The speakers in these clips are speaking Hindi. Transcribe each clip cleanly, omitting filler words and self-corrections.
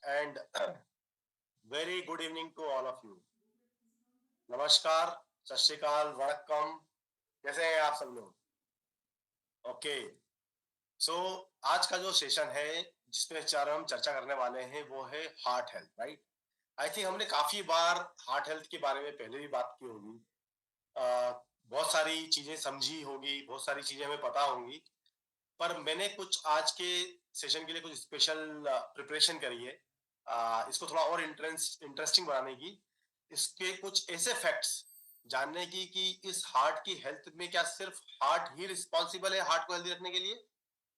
and very good evening to all of you. नमस्कार, सत श्री अकाल, वणक्कम, कैसे हैं आप सब लोग? ओके, सो आज का जो सेशन है जिसमें चार हम चर्चा करने वाले हैं वो है heart health, right? I think हमने काफी बार हार्ट हेल्थ के बारे में पहले भी बात की होगी। बहुत सारी चीजें समझी होगी, बहुत सारी चीजें हमें पता होंगी, पर मैंने कुछ आज के सेशन के लिए कुछ स्पेशल प्रिपरेशन करी है। इसको थोड़ा और इंटरेस्टिंग बनाने की, इसके कुछ ऐसे फैक्ट्स जानने की कि इस हार्ट की हेल्थ में क्या सिर्फ हार्ट ही रिस्पॉन्सिबल है हार्ट को हेल्दी रखने के लिए,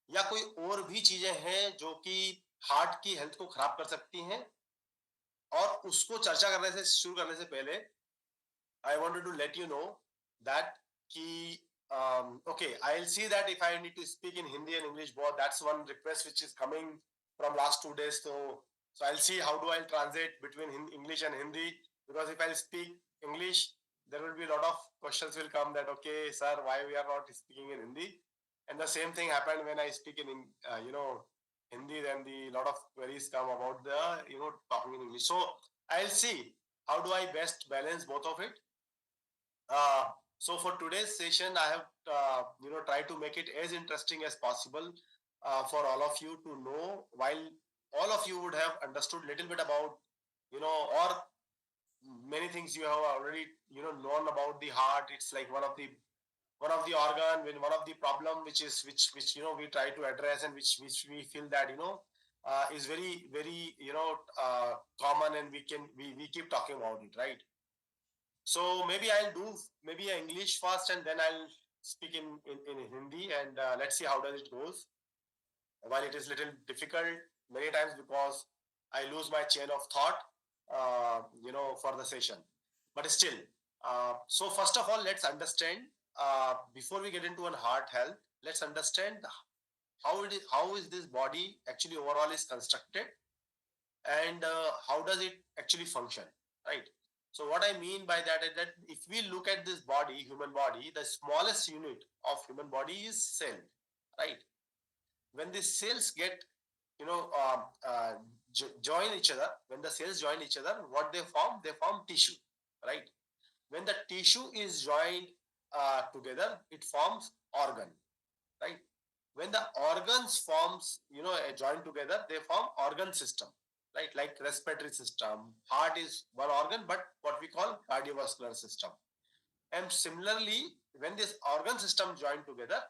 या कोई और भी चीजें हैं जो कि हार्ट की हेल्थ को खराब कर सकती हैं। और उसको चर्चा करने से शुरू करने से पहले I wanted to let you know that कि okay, I'll see that if I need to speak in Hindi and English both, that's one request which is coming from last 2 days. So I'll see how do I translate between English and Hindi, because if I'll speak English, there will be a lot of questions will come that okay, sir, why we are not speaking in Hindi? And the same thing happened when I speak in Hindi. Then the lot of queries come about the talking in English. So I'll see how do I best balance both of it. So for today's session, I have tried to make it as interesting as possible for all of you to know. While all of you would have understood a little bit about or many things you have already known about the heart. It's like one of the organ, when one of the problem which we try to address, and which we feel that is very very common, and we keep talking about it, right? So maybe I'll do maybe English first, and then I'll speak in Hindi, and let's see how does it goes. While it is little difficult many times because I lose my chain of thought, for the session. But still, so first of all, let's understand before we get into an heart health. Let's understand how is this body actually overall is constructed, and how does it actually function, right? So what I mean by that is that if we look at this body, human body, the smallest unit of human body is cell, right? When the cells get you know join each other, when the cells join each other, what they form tissue, right? When the tissue is joined together, it forms organ, right? When the organs forms joined together, they form organ system, right? Like respiratory system, heart is one organ, but what we call cardiovascular system. And similarly, when this organ system join together,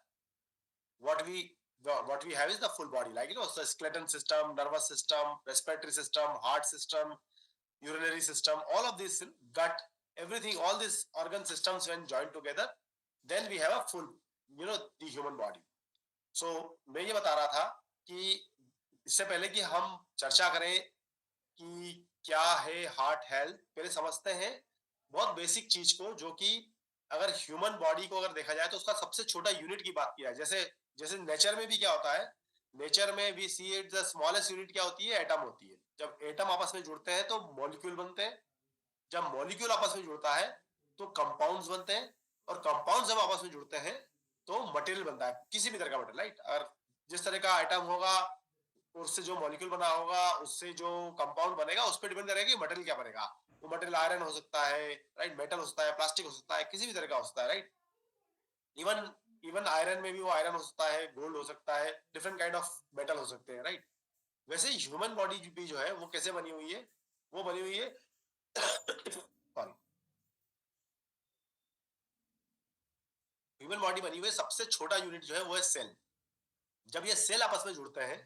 what we have is the full body, like so skeleton system, nervous system, respiratory system, heart system, urinary system, all of this, gut, everything, all these organ systems when joined together, then we have a full the human body. So मैं ये बता रहा था कि इससे पहले कि हम चर्चा करें कि क्या है हार्ट हेल्थ, पहले समझते हैं बहुत बेसिक चीज को, जो कि अगर ह्यूमन बॉडी को अगर देखा जाए तो उसका सबसे छोटा यूनिट की बात किया है। जैसे जैसे नेचर में भी क्या होता है, नेचर में भी see it the smallest unit क्या होती है, एटम होती है। जब एटम आपस में जुड़ते हैं तो मॉलिक्यूल बनते हैं, जब मॉलिक्यूल आपस में जुड़ता है तो कंपाउंड्स बनते हैं, और कंपाउंड जब आपस में जुड़ते हैं तो मटेरियल बनता है, किसी भी तरह का मटेरियल, राइट? अगर जिस तरह का आइटम होगा, उससे जो मॉलिक्यूल बना होगा, उससे जो कंपाउंड बनेगा, उस पर डिपेंड करेगा कि मटेरियल क्या बनेगा। वो मटेरियल आयरन हो सकता है, राइट? मेटल हो सकता है, प्लास्टिक हो सकता है, किसी भी तरह का हो सकता है, राइट? इवन इवन आयरन में भी वो आयरन हो सकता है, गोल्ड हो सकता है, डिफरेंट काइंड ऑफ मेटल हो सकते हैं, राइट? वैसे ह्यूमन बॉडी भी जो है वो कैसे बनी हुई है, वो बनी हुई है सॉरी, ह्यूमन बॉडी बनी हुई है, सबसे छोटा यूनिट जो है वो है सेल। जब ये सेल आपस में जुड़ते हैं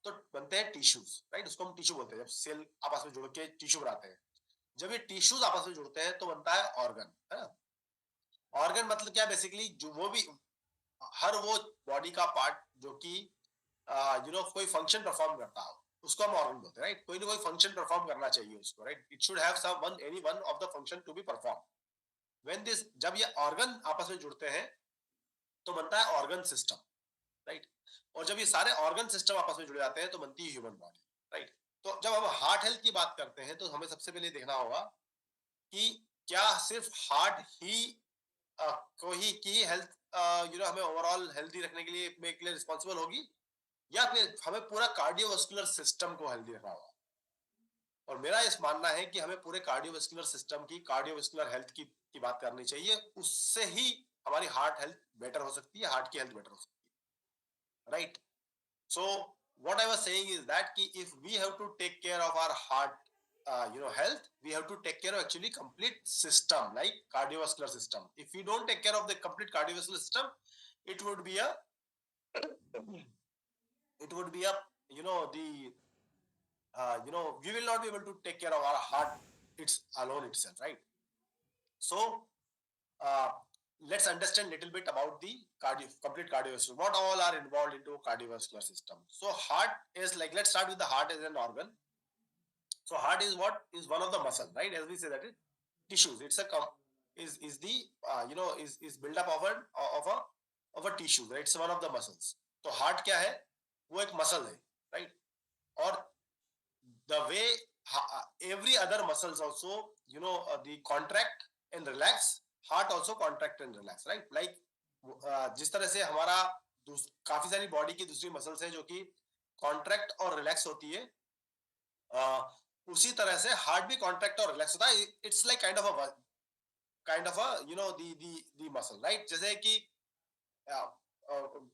तो बनते हैं टिश्यूज, राइट? उसको हम टिश्यू बोलते हैं, जब सेल आपस में जुड़ के टिश्यू बनाते हैं। जब ये टिश्यूज आपस में जुड़ते हैं तो बनता है ऑर्गन, है ना? ऑर्गन मतलब क्या, बेसिकली जो वो भी हर वो बॉडी का पार्ट जो कि कोई फंक्शन परफॉर्म करता हो, उसको हम ऑर्गन बोलते हैं, राइट? कोई ना कोई फंक्शन परफॉर्म करना चाहिए उसको, right? It should have some one, any one of the function to be perform. When this, जब ये ऑर्गन आपस में जुड़ते हैं तो बनता है ऑर्गन सिस्टम, राइट? और जब ये सारे ऑर्गन सिस्टम आपस में जुड़ जाते हैं तो बनती है ह्यूमन बॉडी, राइट? तो जब हम हार्ट हेल्थ की बात करते हैं तो हमें सबसे पहले देखना होगा कि क्या सिर्फ हार्ट ही को ही की हेल्थ हमें ओवरऑल हेल्दी रखने के लिए रिस्पॉन्सिबल होगी, या फिर हमें पूरा कार्डियोवास्कुलर सिस्टम को हेल्दी रखना होगा। और मेरा इस मानना है कि हमें पूरे कार्डियोवास्कुलर सिस्टम की, कार्डियोवास्कुलर हेल्थ की बात करनी चाहिए। उससे ही हमारी हार्ट हेल्थ बेटर हो सकती है, हार्ट की हेल्थ बेटर हो सकती है, right? So what I was saying is that ki if we have to take care of our heart, health, we have to take care of actually complete system like cardiovascular system. If we don't take care of the complete cardiovascular system, it would be a, it would be a, the, we will not be able to take care of our heart it's alone itself, right? So uh, let's understand little bit about the complete cardiovascular. What all are involved into cardiovascular system? So heart is like, let's start with the heart as an organ. So heart is what is one of the muscle, right? As we say that it tissues. It's a is the is built up of a of a tissue, right? It's one of the muscles. तो heart क्या है? वो एक muscle है, right? और the way every other muscles also, the contract and relax. Heart also contract and relax, right? Like जिस तरह से हमारा काफी सारी बॉडी की दूसरी मसल्स हैं जो कि कॉन्ट्रैक्ट और रिलैक्स होती है, उसी तरह से हार्ट भी कॉन्ट्रैक्ट और रिलैक्स होता है. It's like kind of a the muscle, right? जैसे कि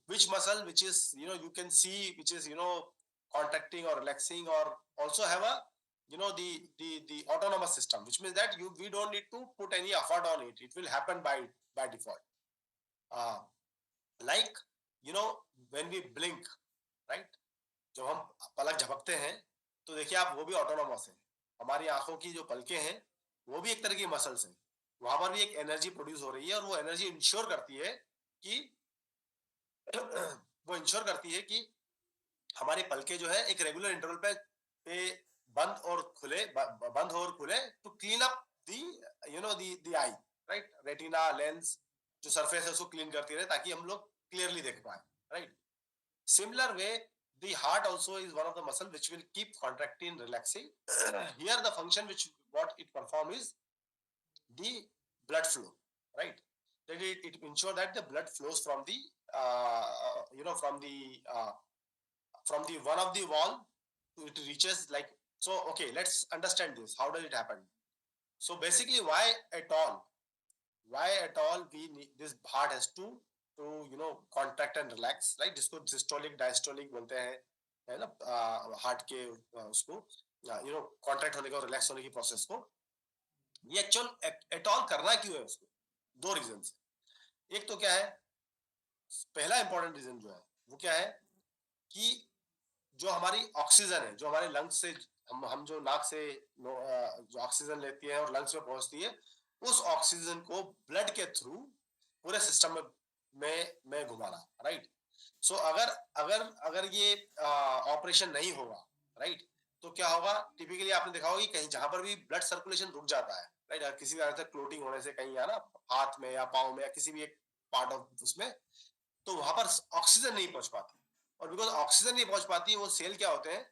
which muscle which is, you can see which is, contracting or relaxing, or also have a, the autonomous system, which means that we don't need to put any effort on it. It will happen by default. uh, like, when we blink, right? जब हम पलक झपकते हैं तो देखिए आप, वो भी ऑटोनोमस है. हमारी आंखों की जो पलकें हैं वो भी एक तरह की मसल्स हैं. वहां पर भी एक एनर्जी प्रोड्यूस हो रही है, और वो एनर्जी इंश्योर करती है कि वो इंश्योर करती है कि हमारी पलकें जो है एक रेगुलर इंटरवल पे बंद और खुले, to clean up the the eye, right? Retina, lens, जो सरफेस है उसको क्लीन करती रहे ताकि हम लोग क्लियरली देख पाए, right? Similar way, the heart also is one of the muscle which will keep contracting, relaxing. Here the function which what it perform is the blood flow, right? That it ensure that the blood flows from the from the one of the wall, it reaches like, so. Okay, let's understand this. How does it happen? So basically, why at all we need this heart has to contract and relax, right? जिसको systolic diastolic बोलते हैं, है ना? हार्ट के उसको कॉन्ट्रैक्ट होने का और रिलैक्स होने की प्रोसेस को. ये एक्चुअल एट ऑल करना क्यों है उसको? दो रीजन है. एक तो क्या है, पहला इंपॉर्टेंट रीजन जो है वो क्या है कि जो हमारी ऑक्सीजन है, जो हमारे लंग्स से, हम जो नाक से जो ऑक्सीजन लेती है और लंग्स में पहुंचती है, उस ऑक्सीजन को ब्लड के थ्रू पूरे सिस्टम में घुमाना, राइट? सो अगर अगर अगर ये ऑपरेशन नहीं होगा, राइट, तो क्या होगा? टिपिकली आपने देखा होगा कि कहीं जहां पर भी ब्लड सर्कुलेशन रुक जाता है, राइट, अगर किसी तरह से क्लोटिंग होने से कहीं, है ना, हाथ में या पाँव में या किसी भी एक पार्ट ऑफ उसमें, तो वहां पर ऑक्सीजन नहीं पहुंच पाती. और बिकॉज ऑक्सीजन नहीं पहुंच पाती, वो सेल क्या होते हैं?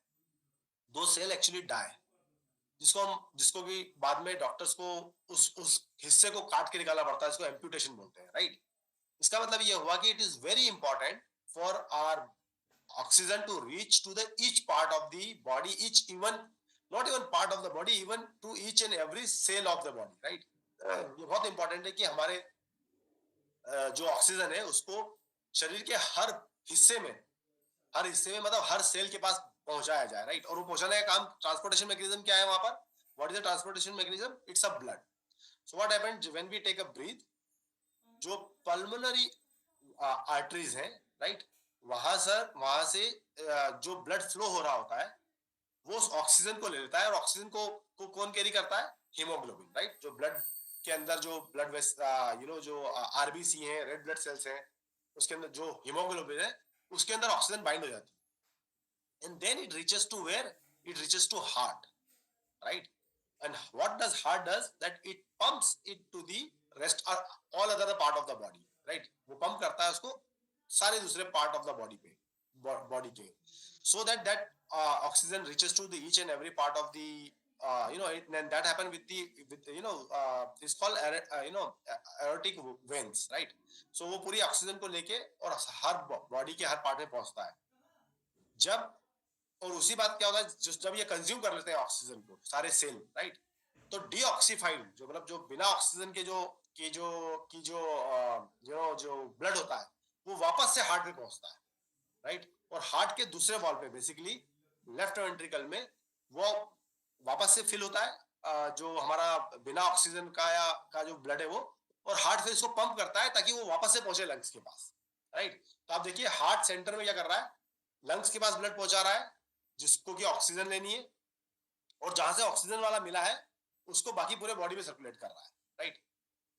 दो सेल एक्चुअली डाई, जिसको कि बाद में डॉक्टर्स को उस हिस्से को काट के निकालना पड़ता है, इसको एम्प्यूटेशन बोलते हैं, राइट? इसका मतलब ये हुआ कि it is very important for our oxygen to reach to the each part of the body, each even not even part of the body, even to each and every cell of the body, right? ये बहुत इंपॉर्टेंट है कि हमारे जो ऑक्सीजन है उसको शरीर के हर हिस्से में मतलब हर सेल के पास पहुंचाया जाए, राइट? और वो पहुंचाने का काम, ट्रांसपोर्टेशन मैकेनिज्म क्या है वहां पर? What is the transportation mechanism? It's a blood. So what happens when we take a breath, जो पल्मोनरी आर्टरीज हैं, राइट, वहां से जो ब्लड फ्लो हो रहा होता है वो उस ऑक्सीजन को ले लेता है, और ऑक्सीजन को कौन कैरी करता है? Haemoglobin, right? जो ब्लड के अंदर जो ब्लड जो आरबीसी है, रेड ब्लड सेल्स हैं, उसके अंदर जो हीमोग्लोबिन है उसके अंदर ऑक्सीजन बाइंड हो जाती है, and then it reaches to where? It reaches to heart, right? And what does heart does? That it pumps it to the rest or all other part of the body, right? वो पंप करता है उसको सारे दूसरे पार्ट ऑफ द बॉडी के, so that oxygen reaches to the each and every part of the and that happen with it's called aortic veins, right? So वो पूरी ऑक्सीजन को लेके और हर बॉडी के हर पार्ट में पहुंचता है। जब और उसी बात क्या होता है, जब ये कंज्यूम कर लेते हैं ऑक्सीजन को सारे सेल, राइट, तो डीऑक्सीफाइड जो मतलब जो बिना ऑक्सीजन के जो जो ब्लड होता है वो वापस से हार्ट में पहुंचता है, राइट। और हार्ट के दूसरे वॉल पे बेसिकली लेफ्ट वेंट्रिकल में वो वापस से फिल होता है, जो हमारा बिना ऑक्सीजन का या का जो ब्लड है वो, और हार्ट फिर इसको पंप करता है ताकि वो वापस से पहुंचे लंग्स के पास, राइट। तो आप देखिए हार्ट सेंटर में क्या कर रहा है, लंग्स के पास ब्लड पहुंचा रहा है जिसको कि ऑक्सीजन लेनी है, और जहां से ऑक्सीजन वाला मिला है उसको बाकी पूरे बॉडी में सर्कुलेट कर रहा है, राइट।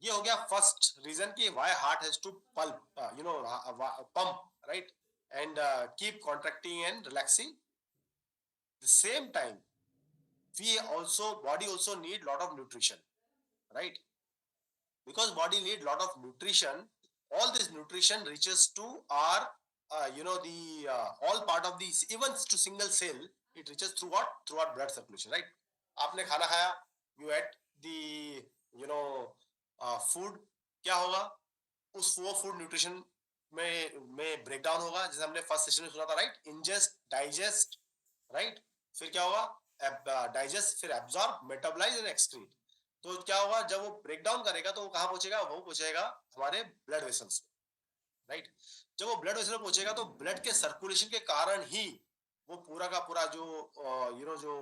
ये हो गया फर्स्ट रीजन कि why heart has to pulp pump, right, and keep contracting and relaxing. The same time, body also need lot of nutrition, right? Because body need lot of nutrition, all this nutrition reaches to our the all part of these, even to single cell, it reaches through what, through our blood circulation, right? आपने खाना खाया, you ate the food, क्या होगा, उस वो फूड न्यूट्रिशन में ब्रेक डाउन होगा, जैसे हमने फर्स्ट सेशन में सुना था, राइट, इंजेस्ट, डाइजेस्ट, राइट, फिर क्या होगा, डाइजेस्ट, फिर एब्जॉर्ब, मेटाबोलाइज एंड एक्सक्रीट। तो क्या होगा, जब वो ब्रेक डाउन करेगा तो वो कहाँ पहुंचेगा, वो पहुंचेगा हमारे ब्लड वेसल्स में, राइट। जब वो ब्लड वेसल में पहुंचेगा तो ब्लड के सर्कुलेशन के कारण ही वो पूरा का पूरा जो जो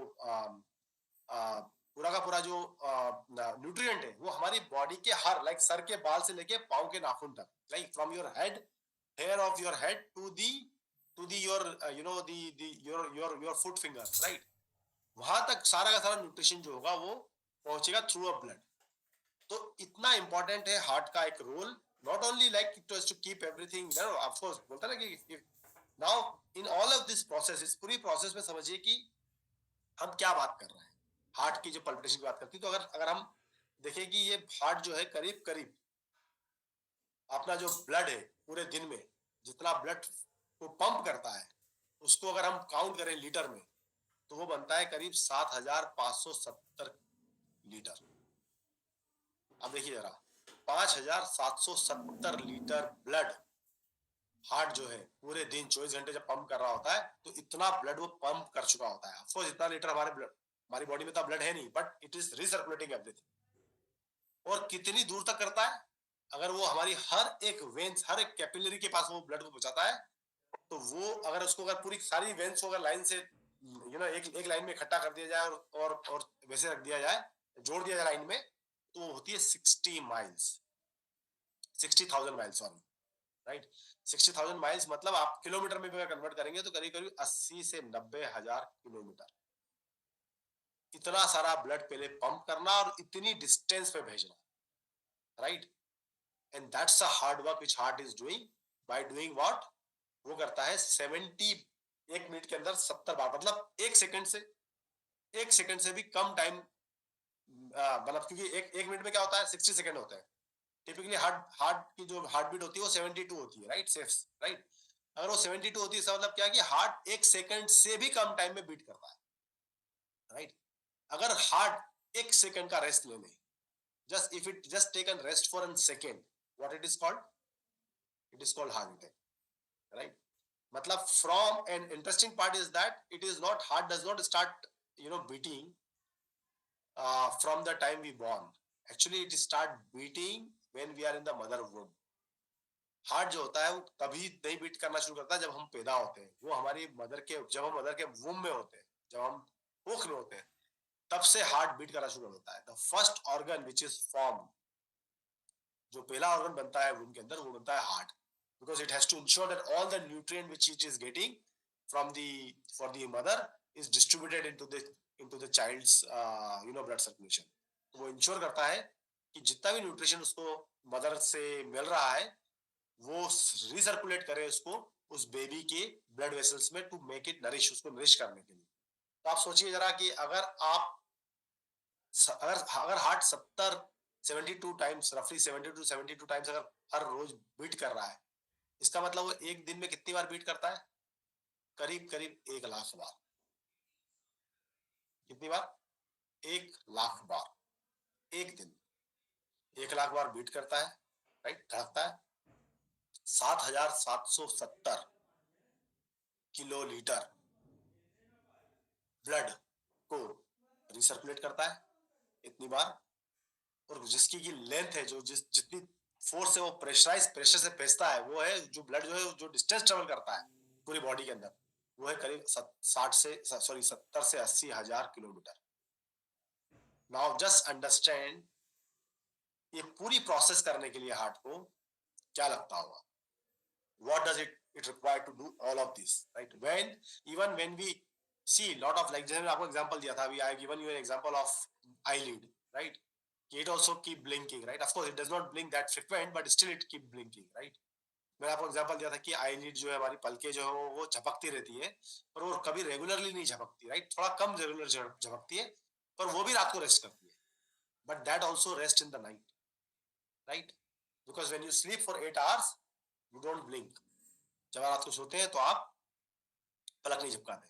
पूरा का पूरा जो न्यूट्रिएंट है वो हमारी बॉडी के हर, लाइक सर के बाल से लेके पाँव के नाखून तक, like from your head, hair of your head to the your your foot finger, right, वहां तक सारा का सारा न्यूट्रिशन जो होगा वो पहुंचेगा थ्रू अ ब्लड। तो इतना इंपॉर्टेंट है हार्ट का एक रोल, not only like it was to keep everything, of course बोलता ना कि now in all of this process, इस पूरी प्रोसेस में समझिए कि हम क्या बात कर रहे हैं, हार्ट की जो पल्पिटेशन की बात करती है, तो अगर अगर हम देखें कि ये हार्ट जो है करीब करीब अपना जो ब्लड है पूरे दिन में जितना ब्लड को पंप करता है उसको अगर हम काउंट करें लीटर में तो वो बनता है करीब 7,570 लीटर। अब देखिए जरा, 5,770 लीटर ब्लड हार्ट जो है पूरे दिन 24 घंटे जब पंप कर रहा होता है तो इतना ब्लड वो पंप कर चुका होता है। ऑफकोर्स इतना लीटर हमारे ब्लड, हमारी बॉडी में तो ब्लड है नहीं, but it is recirculating everything. और कितनी दूर तक करता है, अगर वो हमारी हर एक वेन्स, हर एक कैपिलरी के पास वो ब्लड को पहुंचाता है, तो वो अगर उसको अगर पूरी सारी वेन्स को अगर लाइन से एक लाइन में इकट्ठा कर दिया जाए और वैसे रख दिया जाए, जोड़ दिया जाए लाइन में, तो होती है 60 miles, 60,000 miles, sorry, right. 60,000 miles मतलब आप किलोमीटर में भी कन्वर्ट करेंगे तो करीब करीब 80 से 90 हजार किलोमीटर, इतना सारा ब्लड पहले पंप करना और इतनी डिस्टेंस पे भेजना, right. And that's a hard work which heart is doing, by doing what, वो करता है 1 मिनट के अंदर 70 बार, मतलब 1 सेकंड से भी कम टाइम, मतलब क्योंकि एक मिनट में क्या होता है, 60 सेकंड होते हैं टिपिकली। हार्ट हार्ट की जो हार्ट बीट होती है वो 72 होती है, राइट, राइट। अगर वो 72 होती है इसका मतलब क्या है कि हार्ट 1 सेकंड से भी कम टाइम में बीट करता है, राइट। अगर हार्ट 1 सेकंड का रेस्ट ले ले, just if it just taken rest for a second, what it is called, it is called heart attack, right? मतलब from, an interesting part is that it is not, heart does not start beating from the time we born, actually it start beating when we are in the mother womb। Heart जो होता है वो तभी नहीं बीट करना शुरू करता है जब हम पैदा होते हैं, वो हमारी मदर के, जब हम मदर के वूम में होते हैं, जब हम कोख में होते हैं, तब से हार्ट बीट करना शुरू होता है। The first organ which is form, जो पहला ऑर्गन बनता है वूम के अंदर, वो बनता है heart, because it has to ensure that all the nutrient which it is getting from the for the mother is distributed into the child's blood circulation. वो इंश्योर करता है कि जितना भी न्यूट्रिशन उसको मदर से मिल रहा है वो रिसर्कुलेट करे उसको उस बेबी के ब्लड वेसल्स में, टू मेक इट नरिश, उसको नरिश करने के लिए। तो आप सोचिए जरा कि अगर हार्ट 72 टाइम्स, रफली 72 अगर हर रोज बीट कर रहा है, इसका मतलब वो एक दिन में कितनी बार बीट करता है, करीब करीब 1 लाख बार। कितनी बार, 1 लाख बार एक दिन, 1 लाख बार बीट करता है, राइट, धड़कता है। 7,770 किलोलीटर ब्लड को रिसर्कुलेट करता है इतनी बार। और जिसकी की लेंथ है, जो जितनी फोर्स से वो प्रेशर से भेजता है, वो है जो ब्लड जो है, जो डिस्टेंस ट्रेवल करता है पूरी बॉडी के अंदर, वो है करीब 70 से 80 हजार किलोमीटर। नाउ जस्ट अंडरस्टैंड, ये पूरी प्रोसेस करने के लिए हार्ट को क्या लगता होगा? What does it require to do all of this, right? When we see lot of, like, जैसे आपको एग्जांपल दिया था अभी, I given you an example of eyelid, right? It also keep blinking, right? Of course it does not blink that frequent, but still it keep blinking, right? मैंने आपको एग्जांपल दिया था कि आईलिड जो है, हमारी पलके जो है वो झपकती रहती है, पर वो कभी रेगुलरली नहीं झपकती, राइट? थोड़ा कम रेगुलर झपकती है, पर वो भी रात को रेस्ट करती है, but that also rest in the night, right? Because when you sleep for 8 hours you don't blink. जब रात को सोते हैं तो आप पलक नहीं झपकाते।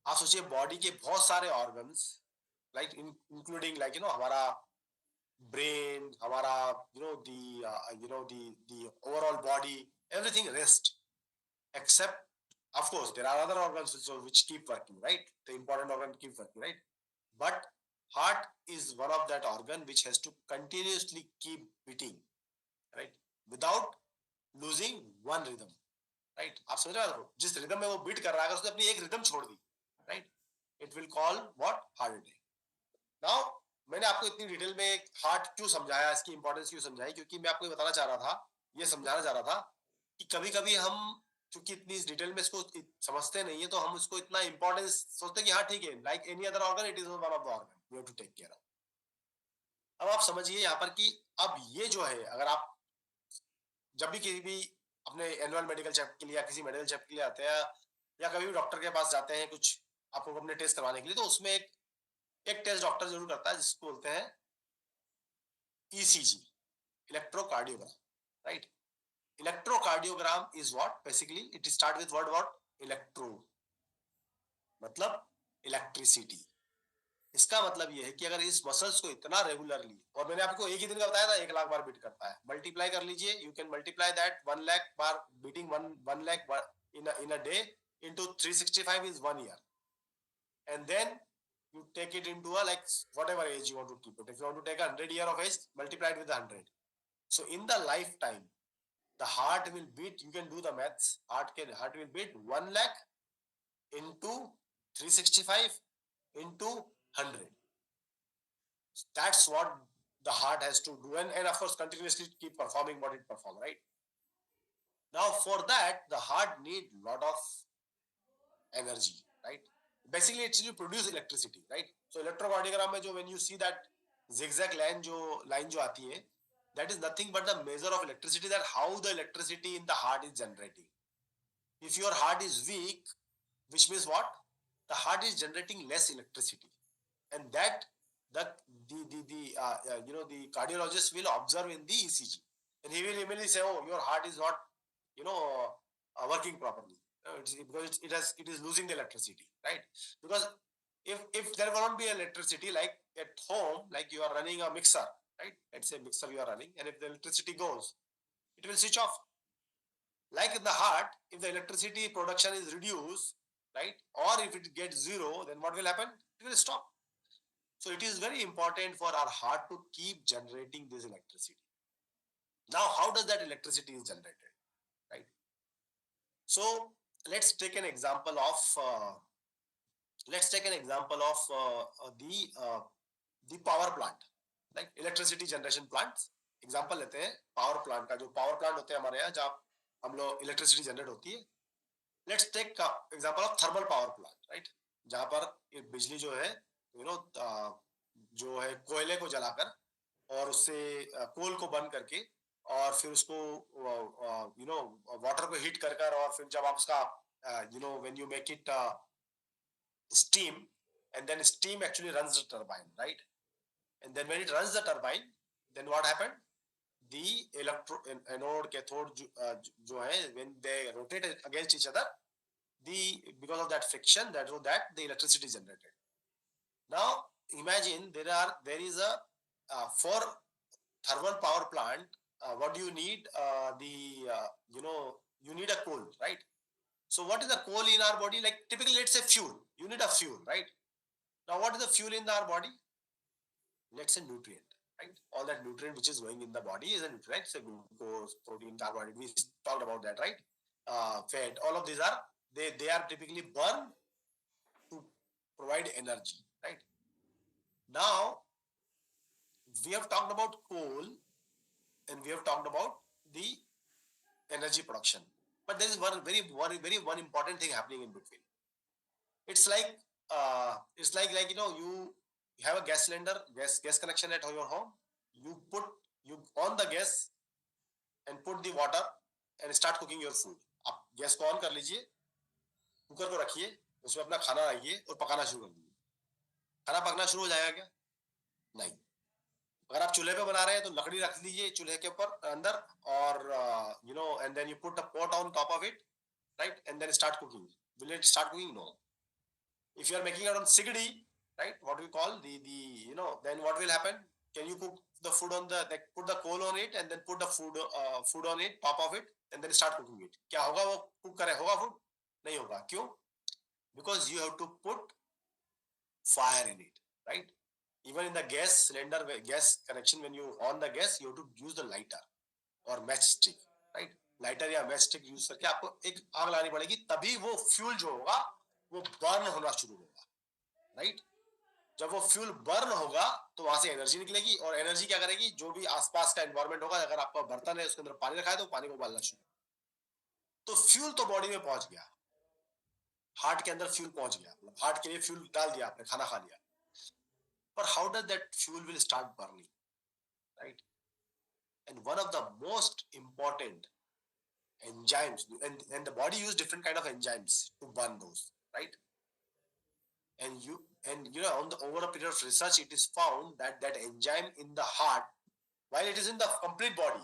आप सोचिए बॉडी के बहुत सारे ऑर्गन्स, लाइक इंक्लूडिंग, लाइक हमारा ब्रेन, हमारा the overall body, everything rest except, of course there are other organs also which keep working, right? The important organ keep working, right? But heart is one of that organ which has to continuously keep beating, right, without losing one rhythm, right? आप समझ रहे हो, जिस रिदम में वो बीट कर रहा है, उसने अपनी एक रिदम छोड़ दी, right? It will call what? Heart attack. Now मैंने आपको इतनी डिटेल में हार्ट क्यों समझाया, इसकी इंपॉर्टेंस क्यों समझाई, क्योंकि मैं आपको ये बताना चाह रहा था, ये समझाना चाह रहा था कि कभी कभी हम, क्योंकि इतनी डिटेल में इसको समझते नहीं है, तो हम इसको इतना इंपॉर्टेंस सोचते हैं कि हाँ ठीक है, like any other organ it is one of the organ we have to take care of. अब आप समझिए यहाँ पर कि अब ये जो है, अगर आप जब भी किसी भी अपने एनुअल मेडिकल चेकअप के लिए या किसी मेडिकल चेकअप के लिए आते हैं, या कभी भी डॉक्टर के पास जाते हैं कुछ आपको अपने टेस्ट करवाने के लिए, तो उसमें एक टेस्ट डॉक्टर जरूर करता है जिसको बोलते हैं ECG, electrocardiogram, right? Electrocardiogram is what? Basically it start with word what? Electro, मतलब इलेक्ट्रिसिटी। इसका मतलब ये है कि अगर इस मसल्स को इतना रेगुलरली, और मैंने आपको एक ही दिन का बताया था 1 लाख बार बीट करता है, मल्टीप्लाई कर लीजिए, you can multiply that 1 lakh bar beating, one lakh in a day into 365 is 1 year, and then you take it into a, like, whatever age you want to keep it. If you want to take 100 year of age, multiply it with 100. So in the lifetime the heart will beat, you can do the maths, heart will beat 1 lakh into 365 into 100. That's what the heart has to do, and of course continuously keep performing what it perform, right? Now for that the heart need lot of energy, right? Basically it will produce electricity, right? So electrocardiogram mein jo, when you see that zigzag line jo aati hai, that is nothing but the measure of electricity, that how the electricity in the heart is generating. If your heart is weak, which means what? The heart is generating less electricity, and that the cardiologist will observe in the ECG, and he will immediately say, oh, your heart is not, working properly. Because it is losing the electricity, right? Because if there won't be electricity, like at home, like you are running a mixer, right? Let's say mixer you are running, and if the electricity goes, it will switch off. Like in the heart, if the electricity production is reduced, right, or if it gets zero, then what will happen? It will stop. So it is very important for our heart to keep generating this electricity. Now, how does that electricity is generated, right? So let's take an example of the power plant, like electricity generation plants. Example लेते हैं पावर प्लांट का, जो पावर प्लांट होते हैं हमारे यहाँ, जहाँ हम लोग इलेक्ट्रिसिटी जनरेट होती है। Let's take example of thermal power plant, right? जहाँ पर बिजली जो है, जो है कोयले को जलाकर और उससे कोल को बर्न करके, और फिर उसको वाटर को हीट कर कर, और फिर जब आप उसका when you make it steam, and then steam actually runs the turbine, right? And then when it runs the turbine, then what happened? The anode cathode जो है, when they rotate against each other, because of that friction, that the electricity is generated. Now imagine there is a for thermal power plant. What do you need? The you know you need a coal, right? So what is the coal in our body? Like typically, let's say fuel. You need a fuel, right? Now, what is the fuel in our body? Let's say nutrient, right? All that nutrient which is going in the body is a nutrient. So glucose, protein, carbohydrate. We talked about that, right? Fat. All of these are they are typically burned to provide energy, right? Now we have talked about coal and we have talked about the energy production, but there is one important thing happening in between. It's like you have a gas cylinder, gas connection at your home. You put you on the gas and put the water and start cooking your food. आप गैस को ऑन कर लीजिए, कुकर को रखिए, उसमें अपना खाना रखिए और पकाना शुरू कर दीजिए. खाना पकना शुरू हो जाएगा क्या? नहीं. अगर आप चूल्हे पे बना रहे हैं तो लकड़ी रख दीजिए चूल्हे के ऊपर अंदर, और and then you put a pot on top of it, right, and then start cooking. Will it start cooking? No. If you are making it on sigdi, right, what we call the then what will happen? Can you cook the food on the, like, put the coal on it and then put the food on it, top of it, and then start cooking it? क्या होगा? वो cook करे होगा food? नहीं होगा. क्यों? Because you have to put fire in it, right? Even in the gas cylinder, gas connection, when you on the gas, you have to use the lighter or matchstick, right? Lighter या मैचस्टिक यूज करके आपको एक आग लगानी पड़ेगी, तभी वो फ्यूल जो होगा वो बर्न होना शुरू होगा, राइट? जब वो फ्यूल बर्न होगा तो वहां से एनर्जी निकलेगी, और एनर्जी क्या करेगी? जो भी आसपास का एनवायरमेंट होगा, अगर आपका बर्तन है उसके अंदर पानी रखा है तो पानी को उबालना शुरू. तो फ्यूल तो बॉडी में पहुंच गया, हार्ट के अंदर फ्यूल पहुंच गया, मतलब हार्ट के लिए फ्यूल डाल दिया आपने, खाना खा लिया. पर how does that fuel will start burning, right? And one of the most important enzymes, and the body use different kind of enzymes to burn those, right? And on the over a period of research, it is found that that enzyme in the heart, while it is in the complete body,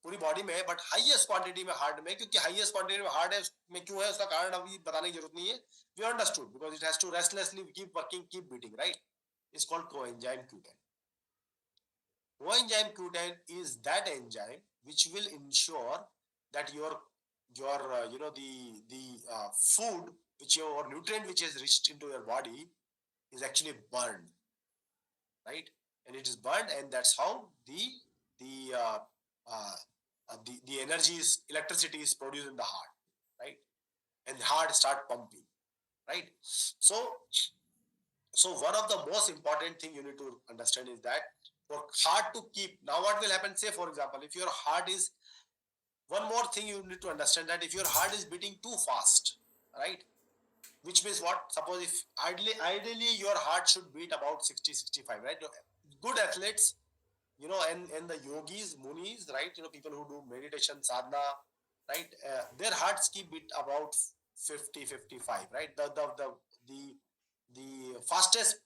पूरी बॉडी में है, बट हाईएस्ट क्वांटिटी में हार्ट में. क्योंकि हाईएस्ट क्वांटिटी में हार्ट है में क्यों है उसका कारण अभी बताने की जरूरत नहीं है. We understood because it has to restlessly keep working, keep beating, right? It's called coenzyme Q10. Coenzyme Q10 is that enzyme which will ensure that your food which your nutrient which is reached into your body is actually burned, right? And it is burned, and that's how the the energy is electricity is produced in the heart, right? And the heart start pumping, right? So one of the most important thing you need to understand is that for heart to keep, now what will happen? Say for example, if your heart is, one more thing you need to understand, that if your heart is beating too fast, right? Which means what? Suppose if ideally your heart should beat about 60-65, right? Good athletes, and the yogis, munis, right? People who do meditation, sadhana, right? Their hearts keep beat about 50-55, right? The fastest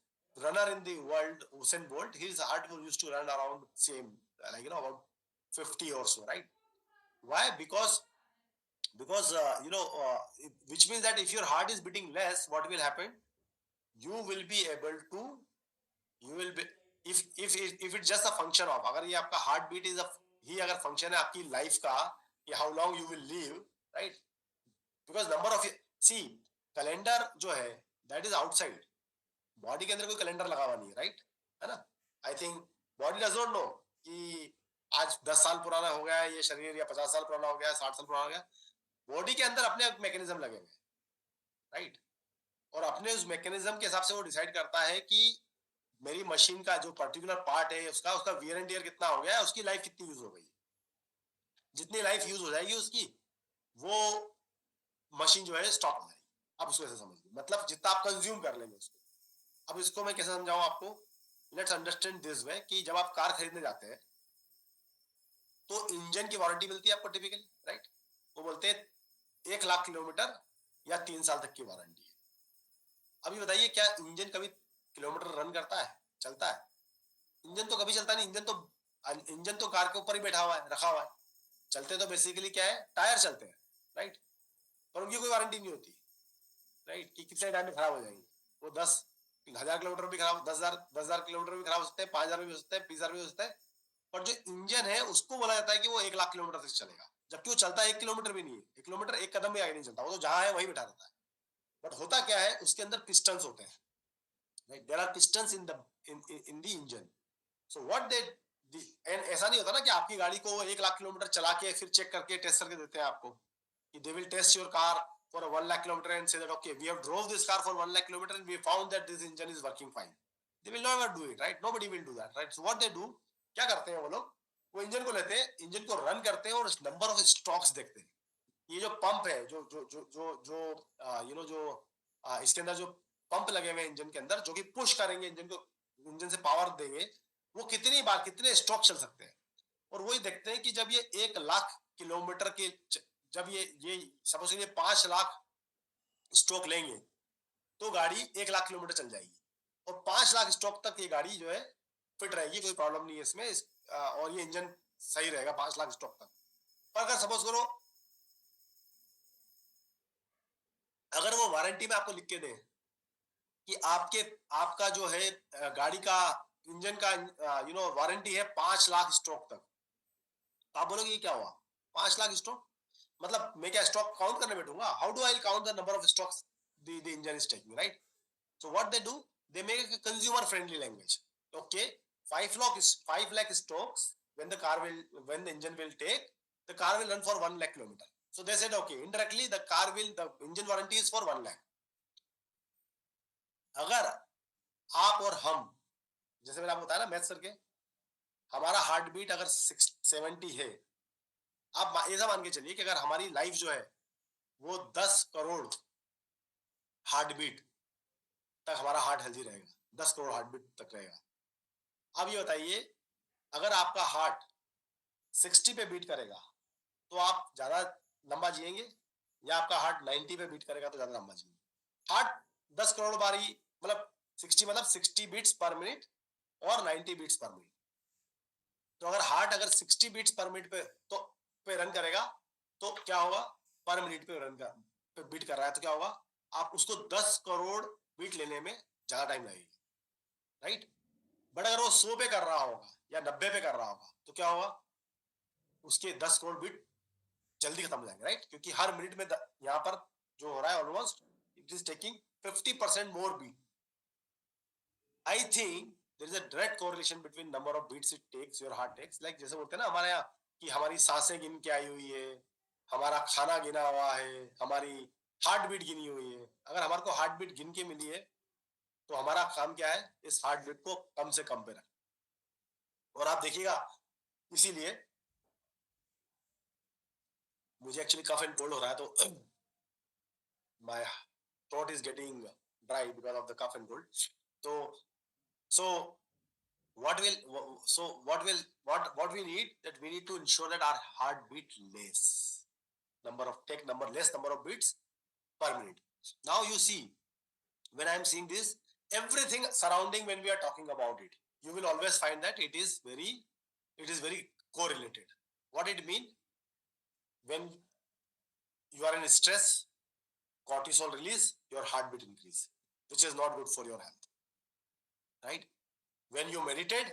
runner in the world, Usain Bolt, his heart used to run around same, about 50 or so, right? Why? Because which means that if your heart is beating less, what will happen? You will be able to, you will be, if it's just a function of, अगर ये आपका heart beat is a, ही अगर function है आपकी life का, कि how long you will live, right? Because number of, see, calendar जो है, that is outside. बॉडी के अंदर कोई कैलेंडर लगा हुआ नहीं है, राइट? है ना? I think body does not know कि आज 10 साल पुराना हो गया है ये शरीर, या 50 साल पुराना हो गया, 60 साल पुराना हो गया. बॉडी के अंदर अपने मैकेनिज्म लगे हुए, राइट? और अपने उस मैकेनिज्म के हिसाब से वो डिसाइड करता है कि मेरी मशीन का जो पर्टिकुलर पार्ट है उसका वियर एंड टियर कितना हो गया है, उसकी लाइफ कितनी यूज हो गई. जितनी लाइफ यूज हो जाएगी उसकी, वो मशीन जो है स्टॉप हो जाएगी. आप उसको ऐसे समझिए, मतलब जितना आप कंज्यूम कर लेंगे उसको. अब इसको मैं कैसे समझाऊं आपको? लेट्स अंडरस्टैंड दिस वे कि जब आप कार खरीदने जाते हैं तो इंजन की वारंटी मिलती है आपको टिपिकली, राइट? वो बोलते हैं 1 लाख किलोमीटर या 3 साल तक की वारंटी है. अभी बताइए, क्या इंजन कभी किलोमीटर रन करता है, चलता है? इंजन तो कभी चलता नहीं. इंजन तो कार के ऊपर ही बैठा हुआ है, रखा हुआ है. चलते तो बेसिकली क्या है, टायर चलते हैं, राइट? पर उनकी कोई वारंटी नहीं होती, राइट? कि कितने टाइम में खराब हो जाएंगे. वो 10 1000 किलोमीटर भी खराब, 10,000 किलोमीटर भी खराब हो सकते हैं, 5,000 भी हो सकते हैं, 20,000 भी हो सकता है। पर जो इंजन है उसको बोला जाता है कि वो 1 लाख किलोमीटर तक चलेगा, जबकि वो चलता 1 किलोमीटर भी नहीं है, 1 किलोमीटर एक कदम भी आगे नहीं चलता, वो तो जहां है वहीं बैठा रहता है। बट होता क्या है, उसके अंदर पिस्टन्स होते हैं, right, there are pistons in the engine. So what they, and ऐसा नहीं होता ना कि आपकी गाड़ी को 1 लाख किलोमीटर चला के फिर चेक करके टेस्ट करके देते हैं आपको, कि they will test your car for a 1 lakh kilometer and say that okay, we have drove this car for 1 lakh kilometer and we found that this engine is working fine. They will never do it, right? Nobody will do that, right? So what they do, क्या करते हैं वो लोग, वो इंजन को लेते हैं, इंजन को रन करते हैं और नंबर ऑफ स्ट्रोक्स देखते हैं। ये जो पंप है, जो जो जो जो जो यू नो जो इसके अंदर जो पंप लगे हुए हैं इंजन के अंदर, जो कि पुश करेंगे इंजन को, इंजन से पावर देंगे, वो कितनी बार कितने स्ट्रोक चल सकते हैं। और वही देखते हैं कि जब ये 1 लाख किलोमीटर के जब ये सपोज ये 5 लाख स्ट्रोक लेंगे, तो गाड़ी 1 लाख किलोमीटर चल जाएगी, और 5 लाख स्ट्रोक तक ये गाड़ी जो है फिट रहेगी, कोई प्रॉब्लम नहीं है इसमें, और ये इंजन सही रहेगा 5 लाख स्ट्रोक तक। पर अगर सपोज करो, अगर वो वारंटी में आपको लिख के दें कि आपके आपका जो है गाड़ी का इंजन का वारंटी है 5 लाख स्ट्रोक तक, तो आप बोलोगे ये क्या हुआ, 5 लाख स्ट्रोक, मतलब मैं क्या स्ट्रोक काउंट करने बैठूंगा? How do I count the number of strokes the engine is taking, right? So what they do, they make a consumer friendly language. Okay, 5 lakh strokes when the engine will take, the car will run for 1 lakh kilometer. So they said okay, indirectly the engine warranty is for 1 lakh. अगर आप और हम, जैसे मैंने आपको बताया ना मैथ करके, हमारा हार्ट बीट अगर 70 है, आप ऐसा मान के चलिए कि अगर हमारी लाइफ जो है वो 10 करोड़ हार्ट बीट तक हमारा हार्ट हेल्दी रहेगा, 10 करोड़ हार्ट बीट तक रहेगा। अब ये बताइए, अगर आपका हार्ट 60 पे बीट करेगा तो आप ज्यादा लंबा जिएंगे, या आपका हार्ट 90 पे बीट करेगा तो ज्यादा लंबा जिएंगे? हार्ट 10 करोड़ बारी, मतलब 60, मतलब 60 बीट्स पर मिनट और 90 बीट्स पर मिनट। तो अगर हार्ट अगर 60 बीट्स पर मिनट पे रन करेगा, तो क्या होगा, पर मिनट पे बीट कर रहा है, तो क्या होगा, आप उसको 10 करोड़ बीट लेने में ज्यादा टाइम लगेगा, राइट? बट अगर वो 100 पे कर रहा होगा या 90 पे कर रहा होगा, तो क्या होगा, उसके 10 करोड़ बीट जल्दी खत्म हो जाएंगे, राइट? क्योंकि हर मिनट में यहाँ पर जो हो रहा है almost it is taking 50% more beat. I think there is a direct correlation between number of beats it takes your heart takes, like जैसे बोलते हैं ना हमारे यहाँ कि हमारी सांसें गिन के आई हुई है, हमारा खाना गिना हुआ है, हमारी हार्ट बीट गिनी हुई है। अगर हमारे को हार्ट बीट गिन के मिली है, तो हमारा काम क्या है, इस हार्ट बीट को कम से कम पे रखें। और आप देखिएगा, इसीलिए मुझे एक्चुअली कफ एंड कोल्ड हो रहा है, तो my throat is getting dry because of the cough and cold. So so what we need, that we need to ensure that our heart beat less, less number of beats per minute. Now you see, when I am seeing this, everything surrounding, when we are talking about it, you will always find that it is very correlated. What it mean? When you are in stress, cortisol release, your heartbeat increase, which is not good for your health, right? When you meditate,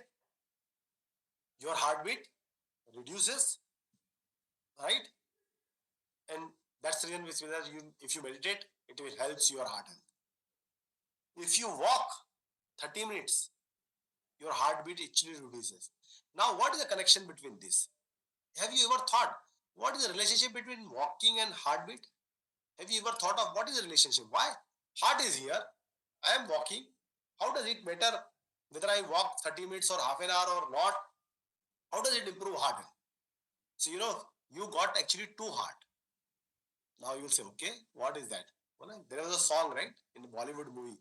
your heartbeat reduces, right? And that's the reason which that if you meditate, it will helps your heart health. If you walk 30 minutes, your heartbeat actually reduces. Now, what is the connection between this? Have you ever thought what is the relationship between walking and heartbeat? Have you ever thought of what is the relationship? Why? Heart is here, I am walking. How does it matter whether I walk 30 minutes or half an hour or not? How does it improve heart health? So, you got actually two heart. Now you will say, okay, what is that? Well, there was a song, right, in the Bollywood movie.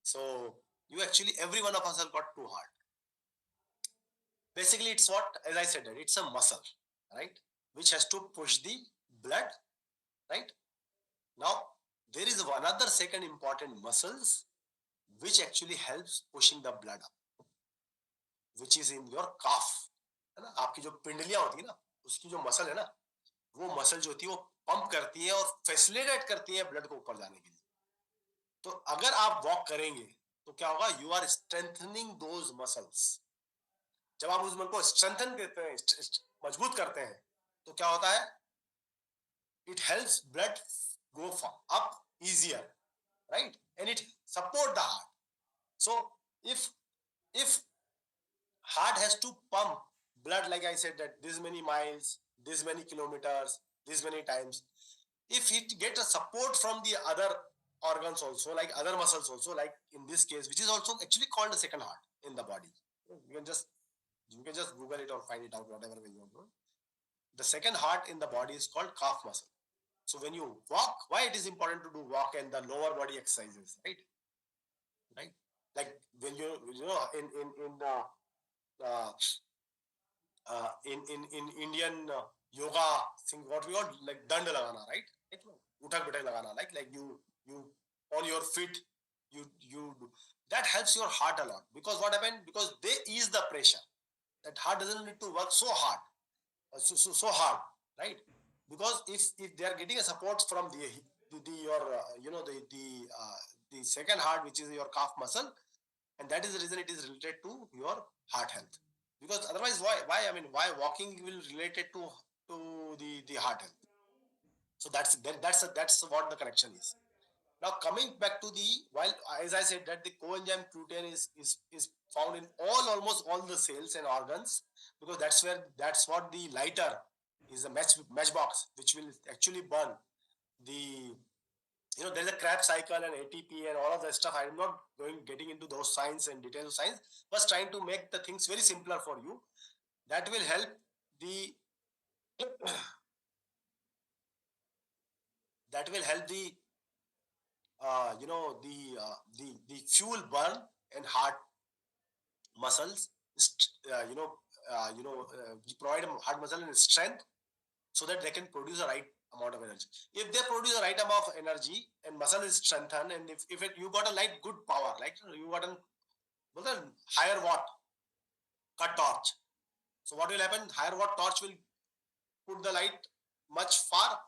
So, every one of us have got two heart. Basically, it's what, as I said, it's a muscle, right, which has to push the blood, right? Now, there is another second important muscles which actually helps pushing the blood up, which is in your calf, है ना? आपकी जो पिंडलियां होती है ना, उसकी जो मसल है ना, वो मसल जो होती है वो पंप करती है और फैसिलिटेट करती है ब्लड को ऊपर जाने के लिए। तो अगर आप वॉक करेंगे तो क्या होगा, you are strengthening those muscles. जब आप उस मन को स्ट्रेंथन देते हैं, मजबूत करते हैं, तो क्या होता है, it helps blood go up easier, right? And it support the heart. So if if heart has to pump blood, like I said, that this many miles, this many kilometers, this many times, if it get a support from the other organs also, like other muscles also, like in this case, which is also actually called the second heart in the body. You can just google it or find it out, whatever way you want to. The second heart in the body is called calf muscle. So when you walk, why it is important to do walk and the lower body exercises, right? Like when you know uh, in Indian yoga thing, what we call like dand lagana, right? Like uthak bitak lagana, like you on your feet, you do. That helps your heart a lot, because what happened, because they ease the pressure. That heart doesn't need to work so hard, so hard, right? Because if they are getting a support from the your the second heart, which is your calf muscle, and that is the reason it is related to your heart health. Because otherwise, why walking will relate it to the heart health. So that's what the connection is. Now coming back to the, while as I said that the coenzyme Q10 is found in almost all the cells and organs, because that's what the lighter is, a matchbox which will actually burn the, there's a Krebs cycle and ATP and all of that stuff. I'm not getting into those science and details of science, but trying to make the things very simpler for you. That will help the that will help the fuel burn and heart muscles, uh, you know, provide heart muscle and strength, so that they can produce the right amount of energy. If they produce the right amount of energy and muscle is strengthened, and if you got a light good power, like you got a higher watt cut torch. So what will happen? Higher watt torch will put the light much far,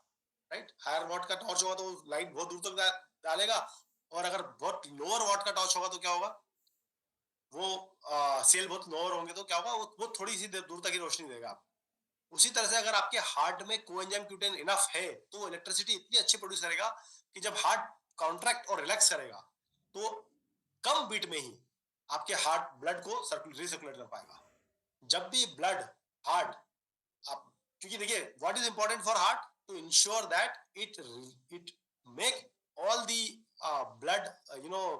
right? Higher watt का torch होगा तो light बहुत दूर तक डालेगा, और अगर बहुत lower watt का torch होगा तो क्या होगा, वो सेल बहुत लोअर होंगे तो क्या होगा, वो थोड़ी सी दूर तक ही रोशनी देगा। उसी तरह से अगर आपके हार्ट में कोएंजाइम Q10 इनफ है, तो इलेक्ट्रिसिटी इतनी अच्छी प्रोड्यूस करेगा कि जब हार्ट कॉन्ट्रैक्ट और रिलैक्स करेगा, तो कम बीट में ही आपके हार्ट ब्लड को रिसर्कुलेट कर पाएगा। जब भी ब्लड हार्ट आप, क्योंकि देखिए what is important for heart, to ensure that it make all the blood,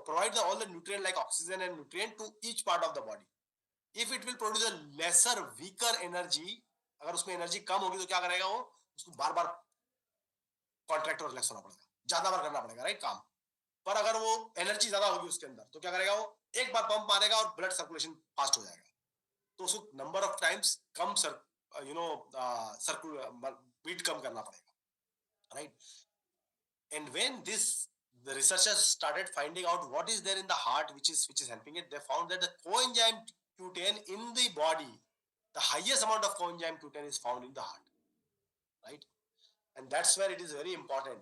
provide all the nutrient like oxygen and nutrient to each part of the body. If it will produce a lesser weaker energy, अगर उसमें एनर्जी कम होगी तो क्या करेगा वो, उसको बार बार कॉन्ट्रैक्ट और रिलैक्स होना पड़ेगा, ज्यादा बार करना पड़ेगा, राइट, काम। पर अगर वो एनर्जी ज्यादा होगी उसके अंदर, तो क्या करेगा वो, एक बार पंप मारेगा और ब्लड सर्कुलेशन फास्ट हो जाएगा, तो उसको नंबर ऑफ टाइम्स कम सर्कुलर बीट कम करना पड़ेगा, right. And when the researchers started finding out what is there in the heart which is helping it, they found that the coenzyme Q10 in the body, the highest amount of coenzyme Q10 is found in the heart, right? And that's where it is very important.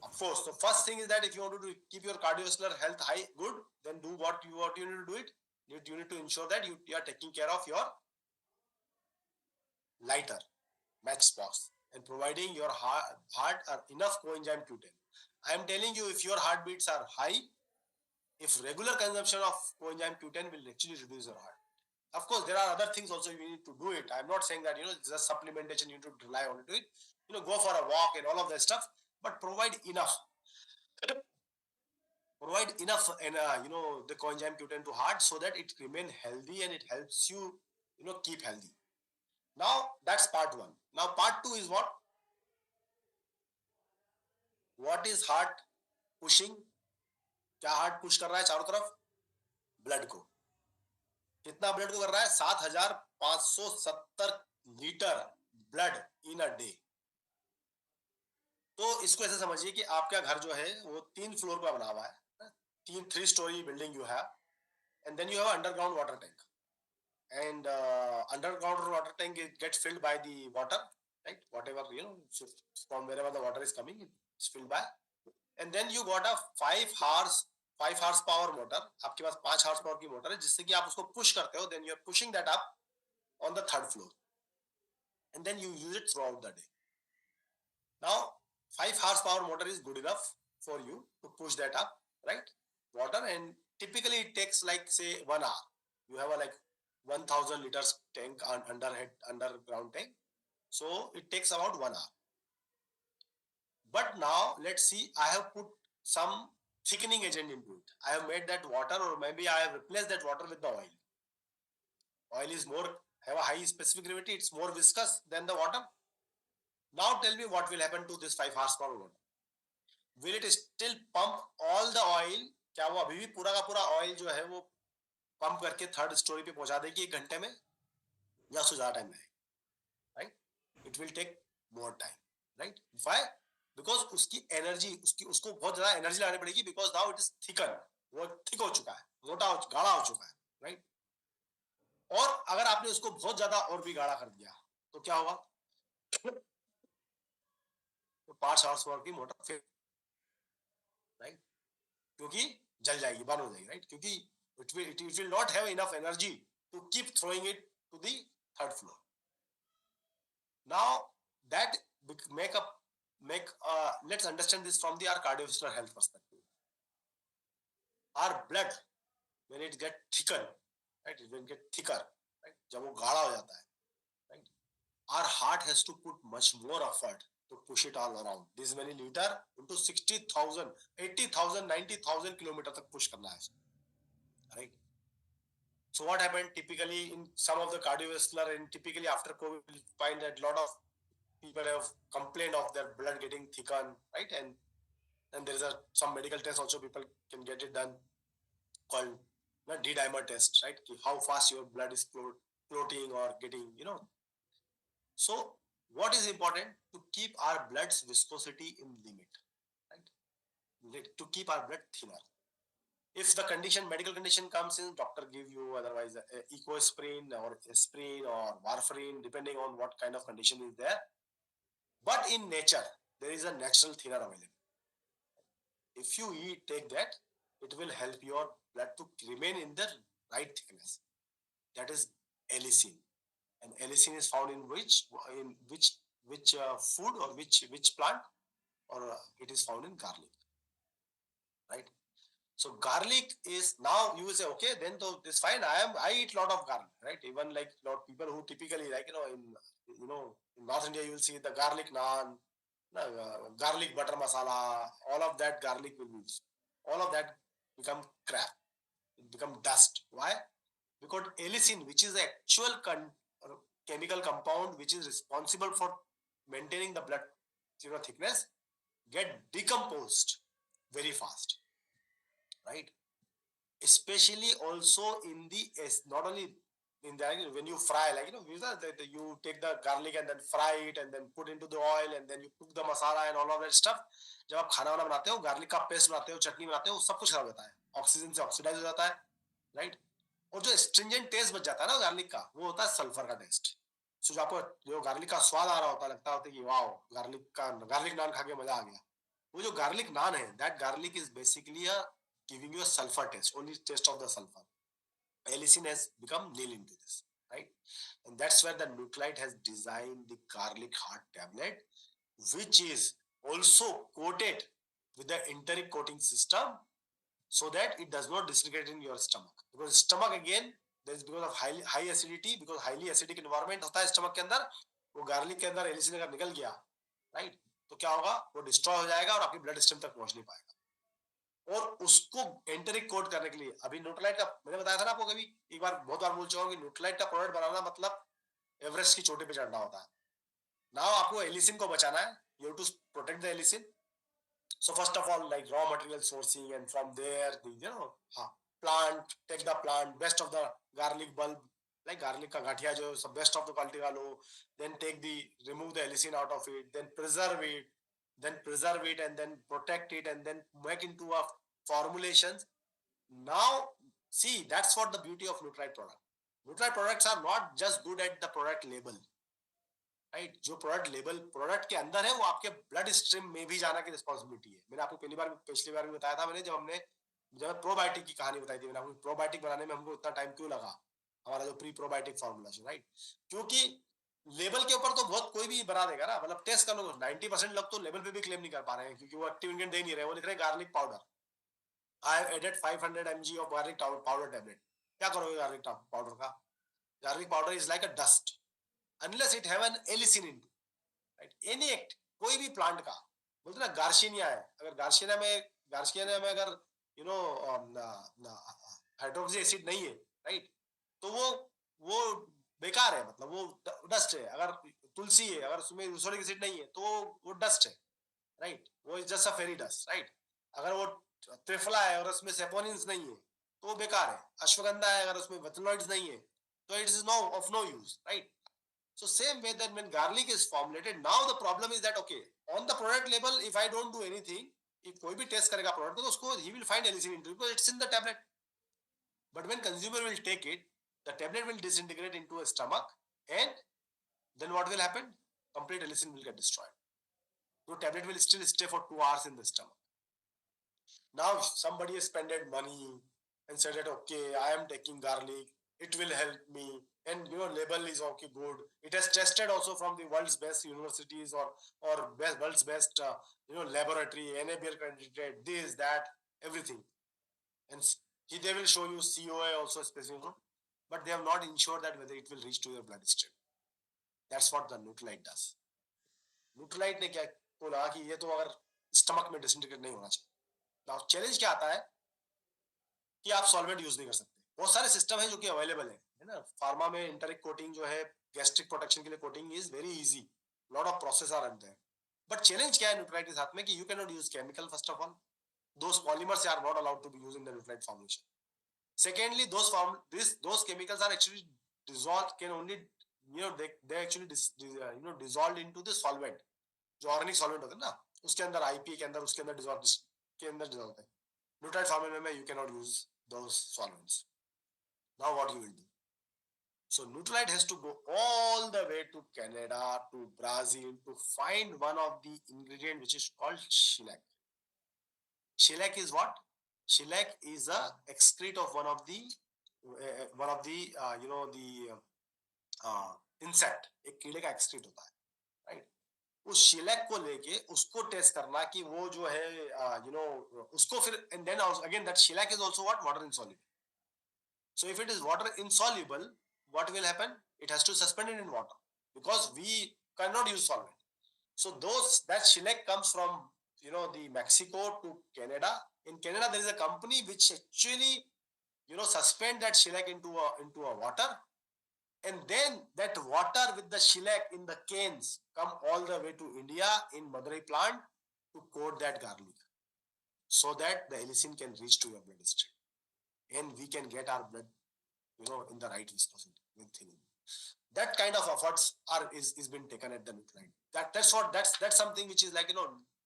Of course, the first thing is that if you want to keep your cardiovascular health high, good, then do what you need to do it. You need to ensure that you are taking care of your lighter match box and providing your heart enough coenzyme Q10. I am telling you, if your heartbeats are high, if regular consumption of coenzyme Q10 will actually reduce your heart. Of course, there are other things also you need to do it. I'm not saying that it's just supplementation, you need to rely on it. Go for a walk and all of that stuff, but provide enough. Provide enough and the coenzyme Q10 to heart, so that it remain healthy and it helps you keep healthy. Now that's part one. Now part two is what? What is heart pushing? क्या हार्ट पुश कर रहा है चारों तरफ? ब्लड को। कितना ब्लड को कर रहा है? 7,570 litre blood in a day. तो इसको ऐसे समझिए कि आपका घर जो है वो 3 फ्लोर का बना हुआ है, 3 story building you have, and then you have underground water tank, and underground water tank, it gets filled by the water, right? Whatever, from wherever the water is coming, it's filled by, and then you got a 5 hours 5 horse power motor, आपके पास 5 हार्स पावर की मोटर है जिससे कि आप उसको पुश करते हो, then you are pushing that up on the third floor and then you use it throughout the day. Now 5 horsepower motor is good enough for you to push that up, right? Water, and typically it takes like say 1 hour. You have a like 1000 liters tank on underground tank, so it takes about 1 hour. But now let's see, I have put some thickening agent into it. I have made that water, or maybe I have replaced that water with the oil. Oil is more, have a high specific gravity, it's more viscous than the water. Now tell me what will happen to this 5 horsepower motor. Will it still pump all the oil? क्या वो अभी भी पूरा का पूरा ऑयल जो है वो पंप करके थर्ड स्टोरी पे पहुंचा देगी 1 घंटे में, या उससे ज्यादा टाइम लगेगा? Right, it will take more time. Right, why? Because उसकी एनर्जी, उसको बहुत ज्यादा एनर्जी लगानी पड़ेगी, because now it is thicken, वो थिक हो चुका है, मोटा गाढ़ा हो चुका है. राइट, और अगर आपने उसको बहुत ज्यादा और भी गाढ़ा कर दिया तो क्या होगा? तो 5 हॉर्स पावर की मोटर फिर, राइट, क्योंकि जल जाएगी, बर्न हो जाएगी. राइट, क्योंकि it will not have enough energy to keep throwing it to the third floor. Now that let's understand this from the our cardiovascular health perspective. Our blood, when it get thicker, right, it will get thicker, right, जब वो गाढ़ा हो जाता है, right, our heart has to put much more effort to push it all around this many liter into 60,000, 80,000, 90,000 kilometer तक push करना है, right? So what happened typically in some of the cardiovascular, and typically after COVID, we find that a lot of people have complained of their blood getting thickened, right? And there is some medical test also people can get it done called D-dimer test, right? How fast your blood is floating or getting, So what is important? To keep our blood's viscosity in limit, right? To keep our blood thinner. If the medical condition comes in, doctor give you otherwise ecosprin or aspirin or warfarin, depending on what kind of condition is there. But in nature, there is a natural thinner available. If you take that, it will help your blood to remain in the right thickness. That is allicin, and allicin is found in which food, or which plant, or it is found in garlic, right? So garlic is, now you will say, okay, then so this fine. I eat a lot of garlic, right? Even like lot of people who typically, like, in North India, you will see the garlic naan, garlic butter masala, all of that garlic will use. All of that become crap. It become dust. Why? Because allicin, which is the actual chemical compound which is responsible for maintaining the blood thickness, get decomposed very fast, right? Especially also in the, not only in the, when you fry, like, you take the garlic and then fry it and then put into the oil and then you cook the masala and all of that stuff. जब आप खाना वाना बनाते हो, गार्लिक का पेस्ट बनाते हो, चटनी बनाते हो, सब कुछ खराब होता है, ऑक्सीजन से ऑक्सीडाइज हो जाता है, राइट? और जो स्ट्रिंजेंट टेस्ट बच जाता है ना गार्लिक का, वो होता है सल्फर का टेस्ट. सो आपको जो गार्लिक का स्वाद आ रहा होता है, लगता होता है कि वाओ, गार्लिक नान खा के मजा आ गया. वो जो गार्लिक नान है, that garlic is basically giving you a sulfur taste, only taste of the sulfur. Allicin has become nil into this, right? And that's where the Nuclite has designed the garlic heart tablet, which is also coated with the enteric coating system, so that it does not disintegrate in your stomach. Because stomach, again, there is, because of high acidity, because highly acidic environment होता है stomach के अंदर, वो garlic के अंदर allicin अगर निकल गया, right, तो क्या होगा? वो destroy हो जाएगा और आपकी blood stream तक पहुंच नहीं पाएगा. और उसको एंटरिक कोड करने के लिए अभी न्यूट्रलाइट का, मैंने बताया था ना आपको, कभी एक बार, बहुत बार बोल चुका हूं कि न्यूट्रलाइट का प्रोडक्ट बनाना मतलब एवरेस्ट की चोटी पे चढ़ना होता है. नाउ आपको एलिसिन को बचाना है, you have to protect the allicin. So first of all, like raw material sourcing, and from there, plant, take the plant, best of the garlic bulb, like garlic का गाठिया जो सब best of the quality का लो, then remove the allicin out of it, then preserve it, and then protect it, and then make into a formulations. Now, see, that's what the beauty of Nutrite product. Nutrite products are not just good at the product label, right? जो प्रोडक्ट लेबल प्रोडक्ट के अंदर है, वो आपके ब्लड स्ट्रीम में भी जाना की रिस्पॉन्सिबिलिटी है. मैंने आपको पिछली बार भी बताया था, मैंने जब हमने जब प्रोबायोटिक की कहानी बताई थी मैंने आपको, प्रोबायोटिक बनाने में हमको इतना टाइम क्यों लगा, हमारा जो प्री प्रोबायोटिक फॉर्मूला है, राइट? क्योंकि लेबल के ऊपर तो बहुत कोई भी बना देगा ना, मतलब टेस्ट कर लो, 90% लोग तो लेबल पे भी क्लेम नहीं कर पा रहे हैं, क्योंकि वो एक्टिव इंग्रेडिएंट दे नहीं रहे, वो लिख रहे हैं garlic powder, I have added 500 mg of garlic powder tablet. क्या करोगे गार्लिक पाउडर का? Garlic powder is like a dust unless it have an allicin in, right? Any act, कोई भी प्लांट का, बोलते ना गार्शिनिया है, अगर गार्शिनिया में अगर यू नो हाइड्रोक्सी एसिड नहीं है, राइट, तो वो बेकार है, मतलब वो डस्ट है। अगर तुलसी है, अगर उसमें यूसोलिक एसिड नहीं है, तो वो डस्ट है, राइट, वो is just a fairy dust, right? अगर वो त्रिफला है और उसमें सेपोनिन्स नहीं है, तो वो बेकार है। अश्वगंधा है, अगर उसमें वेथनॉइड्स नहीं है, तो it is no of no use, right? So same way that when garlic is formulated, now the problem is that okay, on the product label, if I don't do anything, if कोई भी टेस्ट करेगा प्रोडक्ट को, तो उसको he will find allicin into it because it's in the tablet. But when consumer will take it, the tablet will disintegrate into a stomach, and then what will happen? Complete allicin will get destroyed. The tablet will still stay for 2 hours in the stomach. Now somebody has spent money and said that okay, I am taking garlic, it will help me, and label is okay, good. It has tested also from the world's best universities or world's best laboratory, NABL accredited, this that everything, and they will show you COA also specific, but they have not ensured that whether it will reach to your bloodstream. That's what the Nutralite does. Nutralite ने क्या बोला कि ये तो अगर स्टमक में डिसइंटीग्रेट नहीं होना चाहिए। नाउ चैलेंज क्या आता है कि आप सॉल्वेंट यूज नहीं कर सकते। बहुत सारे सिस्टम है जो कि अवेलेबल है ना? फार्मा में इंटरिक कोटिंग जो है, गैस्ट्रिक प्रोटेक्शन के लिए coating is very easy, lot of process are there. But challenge क्या है न्यूट्राइट के साथ में कि you can not use chemical first of all, those polymers are not allowed to be used in the nucleate formulation. Secondly, those chemicals are actually dissolved, can only they actually dissolved into the solvent, जो ऑर्गेनिक सॉल्वेंट होता है ना, उसके अंदर आईपी के अंदर, उसके अंदर डिसॉल्व के अंदर डिसॉल्व होता है। न्यूट्राइट फॉर्मूला में you can not use those solvents. Now what you will do? So Nutrilite has to go all the way to Canada, to Brazil, to find one of the ingredient which is called shellac. Shellac is what? Shellac is a excrete of one of the insect, एक कीड़े का excrete होता है, right? उस शीलक को लेके उसको टेस्ट करना कि वो जो है उसको फिर, and then also again that shellac is also what? Water insoluble. So if it is water insoluble, what will happen? It has to suspend it in water because we cannot use solvent. So that shellac comes from the Mexico to Canada. In Canada, there is a company which actually suspend that shellac into a water, and then that water with the shellac in the canes come all the way to India in Madurai plant to coat that garlic, so that the allicin can reach to your bloodstream and we can get our blood in the right viscosity with thinning. That kind of efforts is been taken at the nuclide. That's something which is like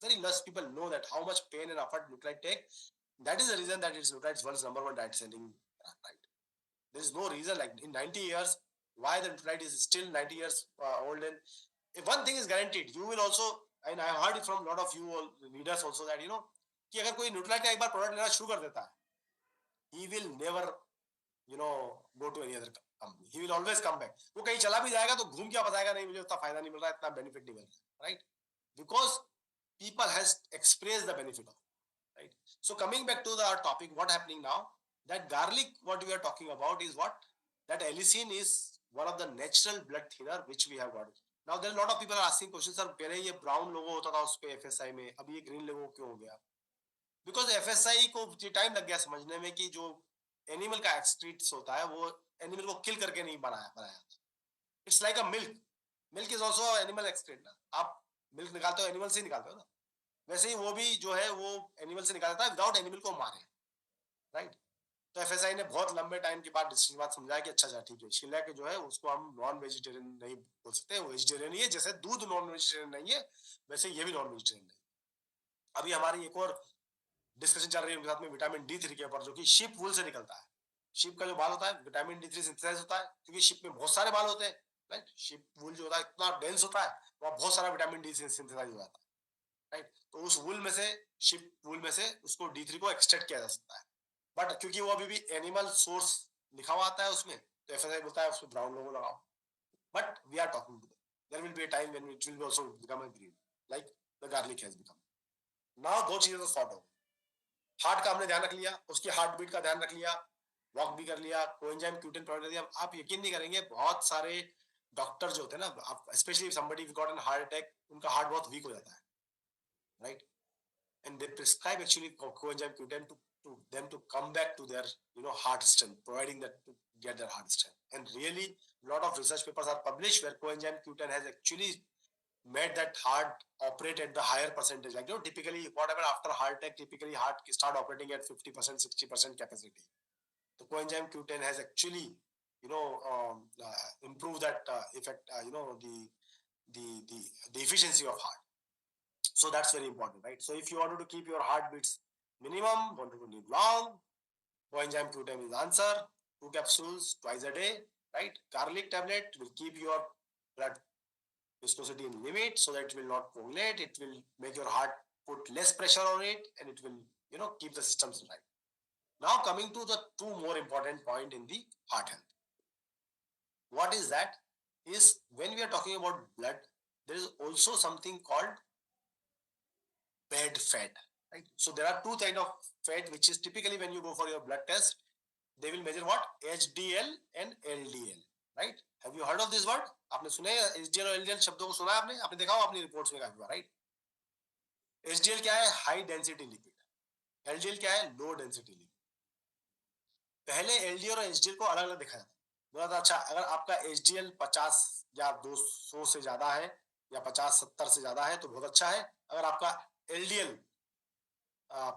very less people know that how much pain and effort nuclide take. That is the reason that it's nuclide's world's number one diet selling right. There is no reason like in 90 years why the nuclide is still 90 years old. And if one thing is guaranteed, you will also, and I heard it from a lot of you all leaders also that कि अगर कोई न्यूट्राइट का एक बार प्रोडक्ट लेना शुरू कर देता है, he will never go to any other company. He will always come back. वो कहीं चला भी जाएगा तो घूम के वापस आएगा, नहीं मुझे उतना फायदा नहीं मिल रहा है, इतना बेनिफिट नहीं मिल रहा है, right? Because people has expressed the benefit of it, right? So coming back to our topic, what happening now? That garlic, what we are talking about is what? That allicin is one of the natural blood thinner which we have got. Now there are a lot of people are asking questions, sir पहले ये brown logo होता था उस पे FSI में, अब ये green logo क्यों हो गया? बिकॉज एफएसआई को टाइम लग गया समझने में कि जो एनिमल का एक्सक्रीट्स होता है वो एनिमल को किल करके नहीं बनाया। It's like a milk, milk is also animal excrete ना, आप मिल्क निकालते हो एनिमल से निकालते हो ना, वैसे ही वो भी जो है वो एनिमल से निकालता है विदाउट एनिमल को मारे, राइट? तो एफएसआई ने बहुत लंबे टाइम के बाद डिसीजन बात समझाया कि अच्छा ठीक है, शिलैक जो है उसको हम नॉन वेजिटेरियन नहीं बोल सकते, वेजिटेरियन ही है, जैसे दूध नॉन वेजिटेरियन नहीं है वैसे ये भी नॉन वेजिटेरियन नहीं। अभी हमारी एक और डिस्कशन चल रही है उनके साथ में विटामिन D3 के ऊपर, जो कि शिप वूल से निकलता है। शिप का जो बाल होता है विटामिन D3 सिंथेसाइज होता है, क्योंकि शिप में बहुत सारे बाल होते हैं, राइट? शिप वूल जो होता है इतना डेंस होता है, वहाँ बहुत सारा विटामिन D सिंथेसाइज हो जाता है, राइट? तो उस वूल में से, शिप वूल में से उसको D3 को एक्सट्रैक्ट किया जा सकता है। बट क्योंकि वो अभी भी एनिमल सोर्स लिखा हुआ आता है उसमें, तो एफएसआई बोलता है उसमें ब्राउन लोगो लगाओ. But we are talking to there will be a time when it will also become a green, like the garlic has become. Now दो चीजें तो सॉर्ट हो. हार्ट का हमने ध्यान रख लिया, उसकी हार्ट बीट का ध्यान रख लिया, वॉक भी कर लिया, कोएंजाइम क्यूटिन प्रोवाइड कर दिया. आप यकीन नहीं करेंगे, बहुत सारे डॉक्टर जो होते हैं ना, आप specially somebody got an heart attack, उनका हार्ट बहुत वीक हो जाता है, right? And they prescribe actually coenzyme Q10 to them to come back to their heart strength, providing that to get their heart strength. And really, a lot of research papers are published where coenzyme Q10 has actually made that heart operate at the higher percentage. Like typically, whatever after heart attack, typically heart start operating at 50%, 60% capacity. The coenzyme Q10 has actually, improved that effect. The efficiency of heart. So that's very important, right? So if you wanted to keep your heartbeats minimum, wanted to live long, coenzyme Q10 is answer. 2 capsules twice a day, right? Garlic tablet will keep your blood viscosity in limit so that it will not coagulate. It will make your heart put less pressure on it, and it will, keep the systems right. Now coming to the two more important point in the heart health. What is that? Is when we are talking about blood, there is also something called bad fat, right? So there are two kind of fat, which is typically when you go for your blood test, they will measure what? HDL and LDL, right? Have you heard of this word? आपने सुने HDL और LDL शब्दों को सुना है आपने? आपने देखा हो अपनी रिपोर्ट्स में काफी बार, right? HDL क्या है? High density lipid. LDL क्या है? Low density lipid. पहले LDL और HDL को अलग अलग देखा जाता है. बोला था अच्छा, अगर आपका HDL 50 या 200 से ज्यादा है, या 50-70 से ज्यादा है, तो बहुत अच्छा है. अगर आपका LDL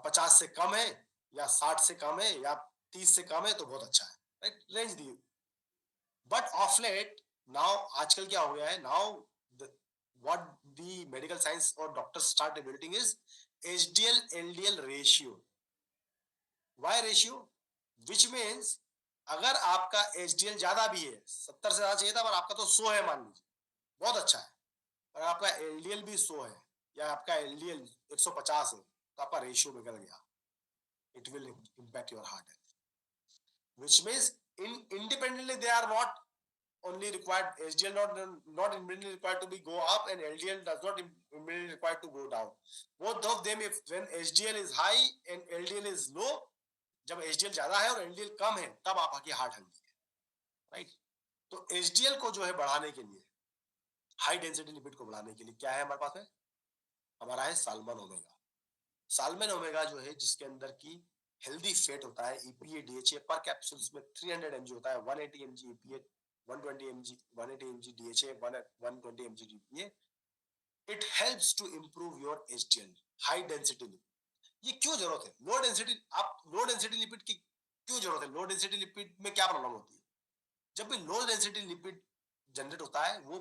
50 से कम है, या 60 से कम है, या 30 से कम है, तो बहुत अच्छा है, राइट? रेंज दी. बट ऑफ लेट नाउ आजकल क्या हो गया है, now what the medical science or doctors start debating is HDL LDL ratio. Why ratio? Which means अगर आपका HDL ज्यादा भी है, 70 से ज्यादा चाहिए था, पर आपका तो 100 है मान लीजिए, बहुत अच्छा है. अगर आपका LDL भी 100 है, या आपका LDL 150 है, तो आपका रेशियो बिगड़ गया. It will impact your heart health. Which means independently they are not only required, HDL not immediately required to be go up, and LDL does not immediately required to go down. Both of them, if when HDL is high and LDL is low, जब HDL ज्यादा है और LDL कम है, तब आपकी हार्ट हेल्दी है, राइट? तो HDL को जो है बढ़ाने के लिए, हाई डेंसिटी लिपिड को बढ़ाने के लिए क्या है हमारे पास में? हमारा है साल्मन ओमेगा. साल्मन ओमेगा जो है, जिसके अंदर की हेल्दी फेट होता है, EPA DHA पर कैप्सूल में 300 mg होता है, 180 mg EPA, 120 mg 180 mg DHA, 120 mg EPA. It helps to improve your HDL, high density lipid. ये क्यों जरूरत है? लो डेंसिटी, आप लो डेंसिटी लिपिड की क्यों जरूरत है? लो डेंसिटी लिपिड में क्या प्रॉब्लम होती है? जब भी लो डेंसिटी लिपिड जनरेट होता है, वो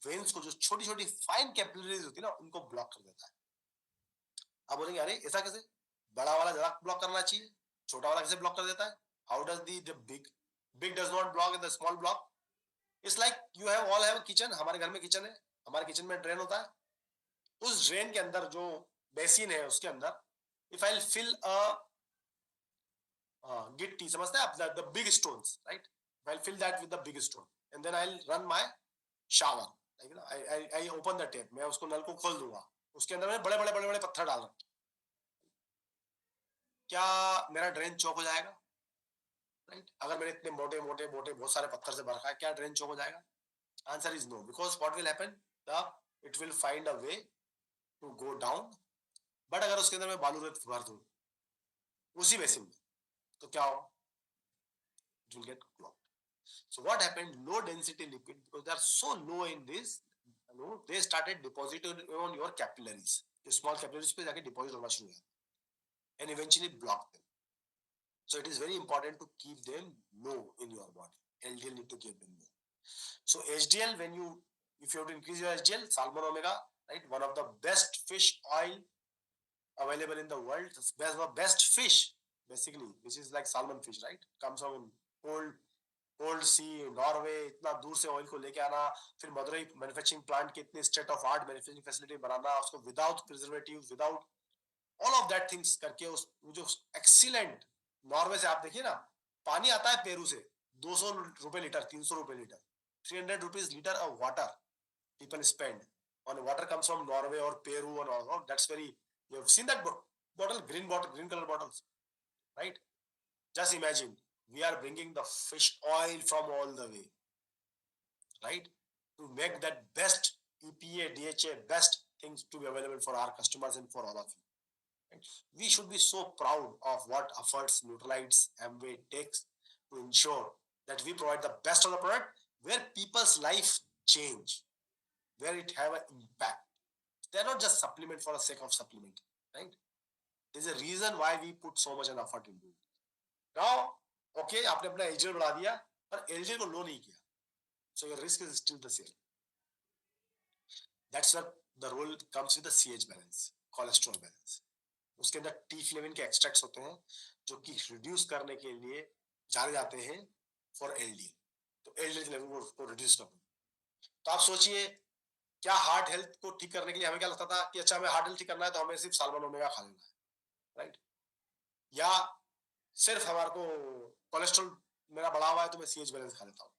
वेन्स को, जो छोटी छोटी फाइन कैपिलरीज होती है ना, उनको ब्लॉक कर देता है. आप बोलेंगे अरे ऐसा कैसे? बड़ा वाला ज्यादा ब्लॉक करना चाहिए, छोटा वाला कैसे ब्लॉक कर देता है? How does the big does not block in the small block? It's like you have all have kitchen. हमारे घर में किचन है, हमारे किचन में ड्रेन होता है. उस ड्रेन के अंदर जो बेसिन है, उसके अंदर इफ आई फिल अ गिट्टी, समझते हैं आप, the big stones, right? I fill that with the big stone, and then I run my shower, like I open the tap, मैं उसको नल को खोल दूंगा, उसके अंदर मैं बड़े बड़े बड़े बड़े पत्थर डाल रहा. क्या मेरा ड्रेन चौक हो जाएगा? राइट? अगर मैंने इतने मोटे मोटे मोटे बहुत सारे पत्थर से भर रखा है, क्या ड्रेन चौक हो जाएगा? Answer is no, because what will happen, the it will find a way to go down. But अगर उसके अंदर मैं बालू रेत भर दूं उसी बेसिन में, तो क्या हो? It will get clogged. So what happened? Low density lipid, because they are so low in this, they started depositing on your capillaries. The small capillaries पे जाके deposit होना शुरू हुआ, and eventually block them. So it is very important to keep them low in your body. LDL need to keep them low. So HDL, when you, if you have to increase your HDL, salmon omega, right? One of the best fish oil available in the world, best fish basically, which is like salmon fish, right? Comes from cold sea, Norway, इतना दूर से ऑयल को लेके आना, फिर मदुरई मैन्युफैक्चरिंग प्लांट के इतने state of art manufacturing facility बनाना, उसको without preservative, without all of that things करके, उस जो एक्सीलेंट नॉर्वे से आप देखिए ना, पानी आता है पेरू से, 200 रुपए लीटर, 300 रुपए litre, 300 rupees litre of water people spend on water comes from Norway or Peru and all. Oh, that's very. You've seen that bottle, green color bottles, right? Just imagine we are bringing the fish oil from all the way, right? To make that best EPA, DHA, best things to be available for our customers and for all of you. Right? We should be so proud of what efforts Neutralites Amway takes to ensure that we provide the best of the product where people's life change, where it have an impact. They're not just supplement for the sake of supplement, right? There's a reason why we put so much an effort into it. Now, okay, आपने अपना LDL बढ़ा दिया, पर LDL को लो नहीं किया, so your risk is still the same. That's where the role comes with the CH balance, cholesterol balance. उसके अंदर टी फ्लेविन के एक्सट्रैक्ट्स होते हैं जो कि रिड्यूस करने के लिए जाने जाते हैं फॉर एलडीएल, तो एलडीएल लेवल को रिड्यूस कर दो। तो आप सोचिए, क्या हार्ट हेल्थ को ठीक करने के लिए हमें क्या लगता था कि अच्छा हमें हार्ट हेल्थ ठीक करना है तो हमें सिर्फ साल्मन ओमेगा खा लेना है, राइट? या सिर्फ हमारे को कोलेस्ट्रॉल मेरा बढ़ा हुआ है तो मैं सीएच बैलेंस खा लेता हूँ।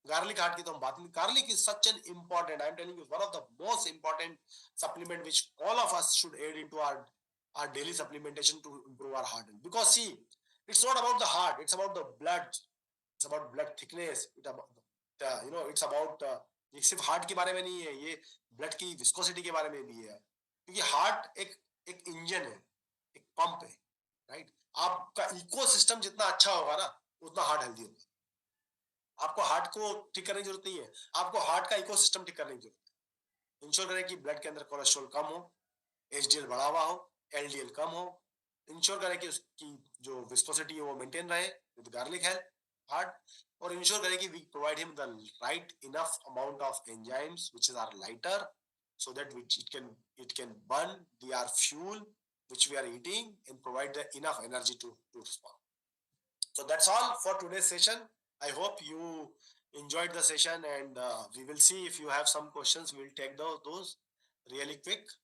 गार्लिक हार्ट की तो हम बात नहीं, garlic is such an important, I am telling you, one of the most important supplement which all of us should add into our daily supplementation to improve our heart health. Because see, it's not about the heart, it's about the blood, it's about blood thickness, it's about it's about ये सिर्फ हार्ट के बारे में नहीं है, ये ब्लड की विस्कोसिटी के बारे में भी है, क्योंकि हार्ट एक एक इंजन है, एक पंप है, राइट? आपका इकोसिस्टम जितना अच्छा होगा ना, उतना हार्ट हेल्दी होगा। आपको हार्ट को ठीक करने की जरूरत नहीं है, आपको हार्ट का इकोसिस्टम ठीक करने की जरूरत है। इंश्योर करें कि ब्लड के अंदर कोलेस्ट्रॉल कम हो, एचडीएल बढ़ा हुआ हो, एलडीएल कम हो, इंश्योर करें कि उसकी जो विस्कोसिटी है वो मेंटेन रहे विद गार्लिक हेल्थ हार्ट, और इंश्योर करें कि we provide him the right enough amount of enzymes which is are lighter, so that which it can burn the our fuel which we are eating and provide the enough energy to respond. So that's all for today's session. I hope you enjoyed the session, and we will see if you have some questions. We'll take those really quick.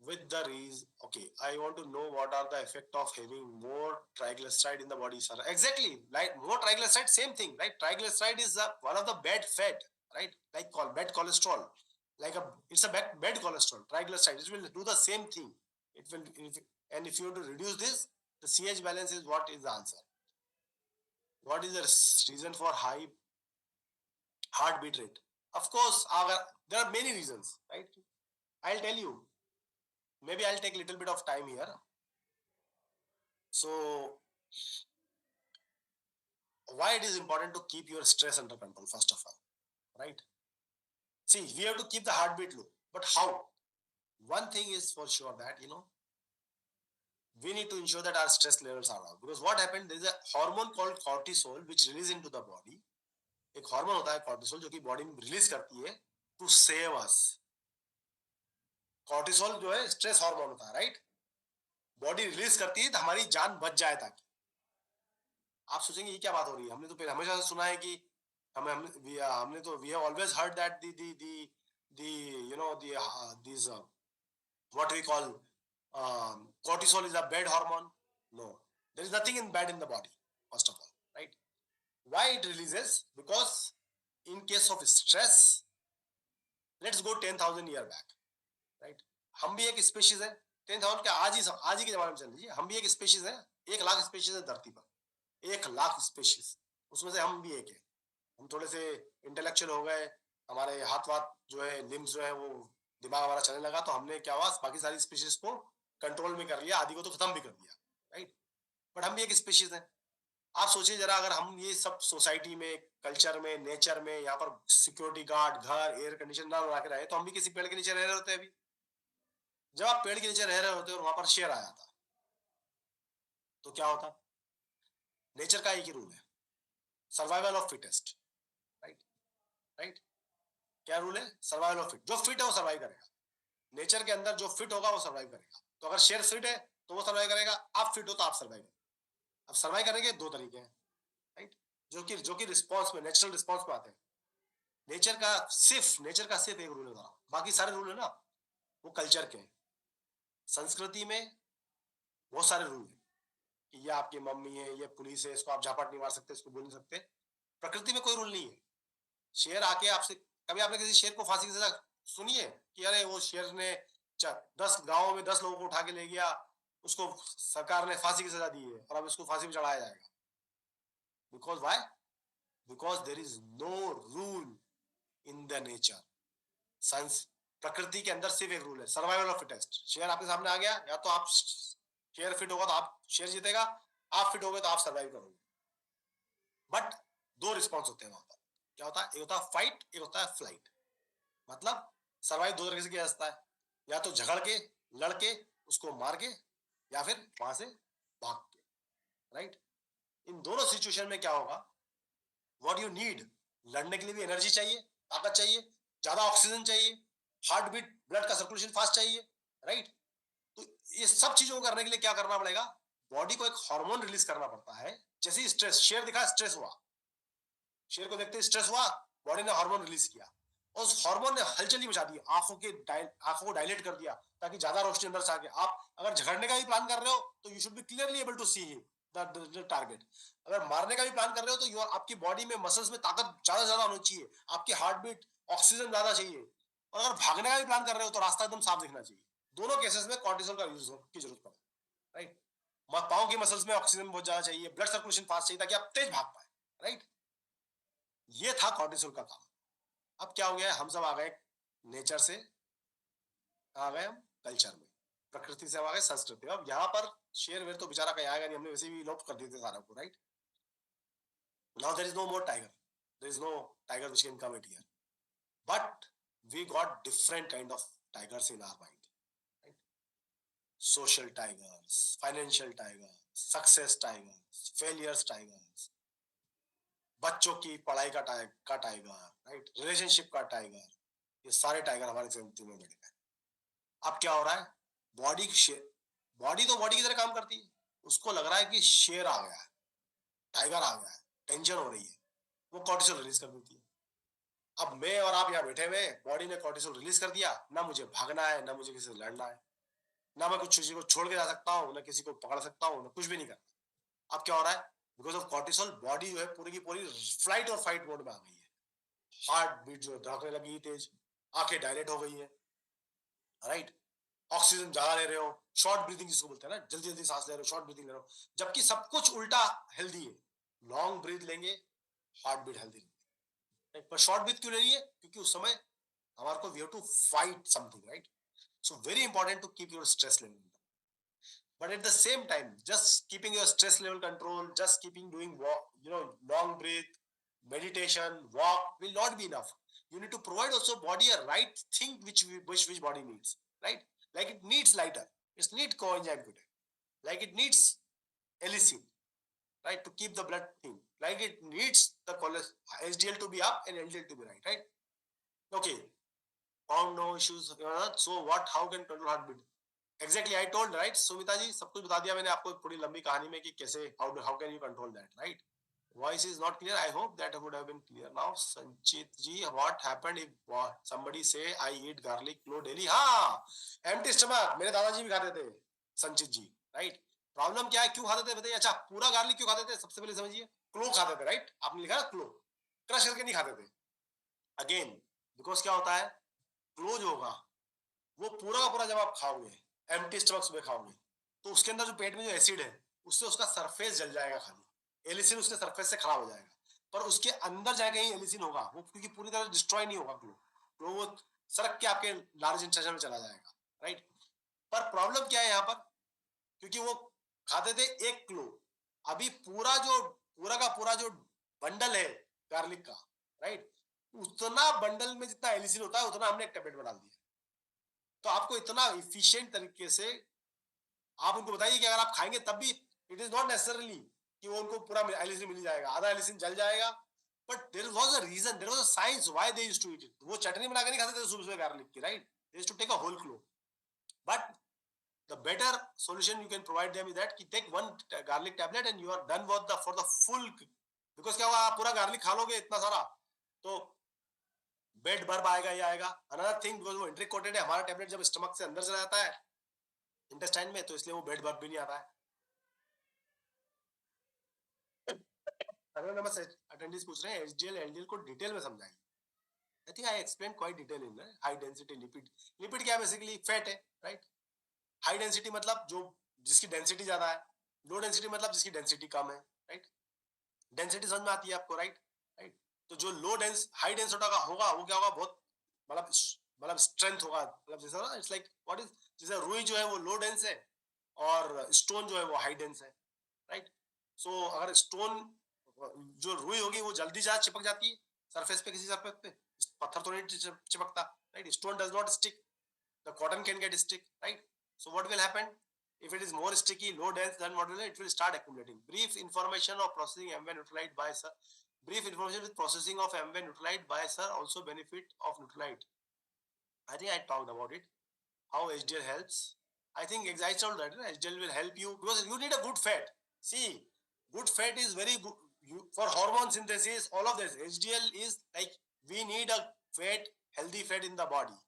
With the reason, okay, I want to know what are the effect of having more triglyceride in the body, sir. Exactly, like more triglyceride, same thing, right? Triglyceride is one of the bad fat, right? Like bad cholesterol, like it's a bad cholesterol. Triglyceride, it will do the same thing. It will, and if you want to reduce this, the CH balance is what is the answer. What is the reason for high heartbeat rate? Of course, there are many reasons, right? I'll tell you. Maybe I'll take a little bit of time here. So, why it is important to keep your stress under control, first of all, right? See, we have to keep the heartbeat low, but how? One thing is for sure that, we need to ensure that our stress levels are low. Because what happened, there is a hormone called cortisol which releases into the body. एक हार्मोन होता है कॉर्टिसोल जो कि बॉडी में रिलीज करती है टू सेव अस। कॉर्टिसोल जो है स्ट्रेस हार्मोन होता है, राइट? बॉडी रिलीज करती है तो हमारी जान बच जाए ताकि। आप सोचेंगे ये क्या बात हो रही है, हमने तो फिर हमेशा से सुना है कि हमने तो we have always heard that the you know the this what we call cortisol is a bad hormone. No, there is nothing in bad in the body, first of all, right? Why it releases? Because in case of stress, let's go 10,000 year back, right? हम भी एक स्पीशीज है, 10,000 के आज ही के जमाने में चल लीजिए, हम भी एक स्पीशीज है, 1 लाख स्पीशीज है धरती पर, 1 लाख स्पीशीज, उसमें से हम भी एक है। हम थोड़े से इंटेलेक्चुअल हो गए, हमारे हाथ वाथ जो है, लिम्स जो है, वो दिमाग हमारा चलने लगा, तो हमने क्या हुआ, बाकी सारी स्पीशीज को कंट्रोल में कर लिया, आदि को तो खत्म भी कर दिया, राइट? बट हम भी एक स्पीशीज है। आप सोचिए जरा, अगर हम ये सब सोसाइटी में, कल्चर में, नेचर में, यहाँ पर सिक्योरिटी गार्ड, घर, एयर कंडीशन ना लगा के रहे, तो हम भी किसी पेड़ के नीचे रह रहे होते अभी। जब आप पेड़ के नीचे रह रहे होते और वहां पर शेर आया था, तो क्या होता? नेचर का एक ही रूल है, survival of fittest, right? Right? क्या रूल है? Survival of fit. जो फिट है वो सर्वाइव करेगा। नेचर के अंदर जो फिट होगा वो सर्वाइव करेगा। तो अगर शेर फिट है तो वो सर्वाइव करेगा, आप फिट हो तो आप सर्वाइव करेंगे। अब सर्वाइव करने के 2 तरीके हैं, राइट? जो कि रिस्पॉन्स में, नेचुरल रिस्पॉन्स में आते हैं। नेचर का सिर्फ एक रूल है, बाकी सारे रूल है ना वो कल्चर के हैं। संस्कृति में बहुत सारे रूल है कि ये आपकी मम्मी है, ये पुलिस है, इसको आप झापट नहीं मार सकते, इसको बोल नहीं सकते। प्रकृति में कोई रूल नहीं है। शेर आके आपसे, कभी आपने किसी शेर को फांसी की सजा सुनी है कि अरे वो शेर ने 10 गाँव में 10 लोगों को उठा के ले गया, उसको सरकार ने फांसी की सजा दी है और अब इसको फांसी में चढ़ाया जाएगा? Because why? Because there is no rule in the nature. Science, प्रकृति के अंदर सिर्फ एक रूल है, सर्वाइवल ऑफ फिटेस्ट। शेर आपके सामने आ गया, या तो आप शेर फिट होगा तो आप शेर जीतेगा, आप फिट हो गए तो आप सर्वाइव करोगे। बट दो रिस्पॉन्स होते हैं वहां पर। क्या होता है? एक होता है फाइट, एक होता है फ्लाइट। मतलब सर्वाइव दो तरीके से किया जाता है, या तो झगड़ के, लड़के, उसको मार के, या फिर वहां से भाग के। राइट? इन दोनों सिचुएशन में क्या होगा? व्हाट यू नीड, लड़ने के लिए भी एनर्जी चाहिए, ताकत चाहिए, ज्यादा ऑक्सीजन चाहिए, हार्ट बीट, ब्लड का सर्कुलेशन फास्ट चाहिए। राइट? तो ये सब चीजों को करने के लिए क्या करना पड़ेगा? बॉडी को एक हार्मोन रिलीज करना पड़ता है। जैसे स्ट्रेस, शेर दिखा, स्ट्रेस हुआ, शेर को देखते स्ट्रेस हुआ, बॉडी ने हार्मोन रिलीज किया, उस हार्मोन ने हलचल ही मचा दी, आंखों को डायलेट कर दिया ताकि ज्यादा रोशनी अंदर से आके, आप अगर झगड़ने का भी प्लान कर रहे हो तो you should be clearly able to see the target. अगर मारने का भी प्लान कर रहे हो तो यू आपकी बॉडी में मसल्स में ताकत ज्यादा ज्यादा होनी चाहिए, आपकी हार्ट बीट, ऑक्सीजन ज्यादा चाहिए। और अगर भागने का भी प्लान कर रहे हो तो रास्ता एकदम साफ दिखना चाहिए। दोनों केसेस में कॉर्टिसोल का यूज की जरूरत पड़े। राइट? पाओ की मसल्स में ऑक्सीजन बहुत ज्यादा चाहिए, ब्लड सर्कुलेशन फास्ट चाहिए ताकि आप तेज भाग पाए। राइट? ये था कॉर्टिसोल का काम। अब क्या हो गया, हम सब आ गए नेचर से, आ गए हम कल्चर में, प्रकृति से आ गए संस्कृति। अब यहाँ पर शेर वेर तो बेचारा कहीं आएगा नहीं, हमने वैसे भी लोप कर दिए थे सारा को। Right? Now there is no more tiger, there is no tiger which can come it here, but we got different kind of tigers in our mind. Right? Social tigers, financial tigers, success tigers, failures tigers, बच्चों की पढ़ाई का टाइगर, राइट, रिलेशनशिप का टाइगर। ये सारे टाइगर हमारे जिंदगी में बैठे हैं। अब क्या हो रहा है? बॉडी, बॉडी तो बॉडी की तरह काम करती है, उसको लग रहा है कि शेर आ गया है, टाइगर आ गया है, टेंशन हो रही है, वो कॉर्टिसोल रिलीज कर देती है। अब मैं और आप यहाँ बैठे हुए, बॉडी ने कॉर्टिसोल रिलीज कर दिया, ना मुझे भागना है, ना मुझे किसी से लड़ना है, ना मैं कुछ किसी को छोड़ के जा सकता हूँ, ना किसी को पकड़ सकता हूँ, ना कुछ भी नहीं करना। अब क्या हो रहा है? बिकॉज ऑफ कॉर्टिसोल बॉडी जो है पूरी की पूरी फ्लाइट और फाइट मोड में आ गई है। हार्ट बीट जो धड़कने लगी तेज, आंखें डायलेट हो गई है। राइट? ऑक्सीजन ज्यादा ले रहे हो, शॉर्ट ब्रीथिंग जिसको बोलते हैं ना, जल्दी जल्दी सांस ले रहे हो, शॉर्ट ब्रीथिंग ले रहे हो, जबकि सब कुछ उल्टा हेल्दी है। लॉन्ग ब्रीथ लेंगे, हार्ट बीट हेल्दी रहेगी। पर शॉर्ट ब्रीथ क्यों ले रही है? क्योंकि उस समय हमारे को we have to fight something. Right? So very important to keep your stress level, but at the same time just keeping your stress level control, just keeping doing walk, long breath, meditation, walk will not be enough. You need to provide also body a right thing which body needs. Right? Like it needs lighter, it needs coenzyme q, like it needs leucine, right, to keep the blood thing, like it needs the HDL to be up and LDL to be right. Okay, found no issues. So what, how can control heartbeat? Exactly I told, right Sumita ji, सब कुछ बता दिया मैंने आपको पूरी लंबी कहानी में कि कैसे, how can you control that. Right? Voice is not clear, I hope that would have been clear now. Sanchit ji, what happened if somebody say I eat garlic clove daily? हाँ, एम्प्टी स्टमक मेरे दादाजी भी खाते थे, संचित जी। राइट? प्रॉब्लम क्या है, क्यों खाते थे बताइए? अच्छा, पूरा गार्लिक क्यों खाते थे? सबसे पहले समझिए, क्लोव खाते थे। राइट? आपने लिखा ना क्लोव, क्रश करके नहीं खाते थे। अगेन, बिकॉज क्या होता है, क्लोव जो होगा वो पूरा का पूरा जब आप खाओगे, एम्प्टी स्टमक सुबह खाओगे, तो उसके अंदर जो पेट में जो एसिड है उससे उसका सरफेस जल जाएगा, खाली एलिसिन उसके सरफेस से खराब हो जाएगा। पर उसके अंदर जाए कहीं एलिसिन होगा, वो क्योंकि पूरी तरह डिस्ट्रॉय नहीं होगा ग्लो, तो वो सरक के आपके लार्ज इंटेस्टाइन में चला जाएगा। राइट? पर प्रॉब्लम क्या है यहाँ पर, क्योंकि वो खाते थे 1 किलो, अभी पूरा का पूरा जो बंडल है गार्लिक का, राइट, उतना बंडल में जितना एलिसिन होता है उतना हमने एक टेबलेट में डाल दिया। तो आपको इतना इफिशिएंट तरीके से आप उनको बताइए कि अगर आप खाएंगे तब भी इट इज नॉट नेसेसरली कि वो उनको पूरा एलिसिन मिल जाएगा, आधा एलिसिन जल जाएगा। But there was a reason, there was a science why they used to eat it. वो चटनी बना के नहीं खाते थे सुबह सुबह गार्लिक की। Right? They used to take a whole clove. But the better solution you can provide them is that कि take one garlic tablet and you are done with the for the full, because क्या हुआ, आप पूरा गार्लिक खा लोगे इतना सारा तो बेड भर आएगा, ये आएगा। अनदर थिंग, बिकॉज वो इंट्रिक कोटेड है, हमारा टेबलेट जब स्टमक से अंदर चला जाता है इंटेस्टाइन में, तो इसलिए वो बेड बग भी नहीं आता है। अगर बस अटेंडेंस पूछ रहे हैं, एचडीएल एलडीएल को डिटेल में समझाइए। I think I explain quite detail in high density lipid. Lipid क्या है? बेसिकली फैट है, राइट। हाई डेंसिटी मतलब जो जिसकी डेंसिटी ज्यादा है, लो डेंसिटी मतलब जिसकी डेंसिटी कम है, राइट। डेंसिटी समझ में आती है आपको, राइट? राइट। तो जो लो डेंस हाई डेंसिटी का होगा वो क्या होगा? बहुत मतलब स्ट्रेंथ होगा, मतलब जैसा ना, इट्स लाइक व्हाट इज, जैसे रुई जो है वो लो डेंस है और स्टोन जो है वो हाई डेंस है, राइट। सो अगर स्टोन जो रुई होगी वो जल्दी ज्यादा चिपक जाती है सरफेस पे, किसी सरफेस पे। पत्थर तो नहीं चिपकता, right. Stone does not stick, the cotton can get stick, right? So what will happen? If it is more sticky, low dense, then what will it will start accumulating. Brief information of processing MVN neutralite by sir. Brief information with processing of MVN neutralite by sir also benefit of neutralite. I think I talked about it. How HDL helps. I think I told that HDL will help you because you need a good fat. See, good fat is very good for hormone synthesis. All of this HDL is like we need a fat, healthy fat in the body.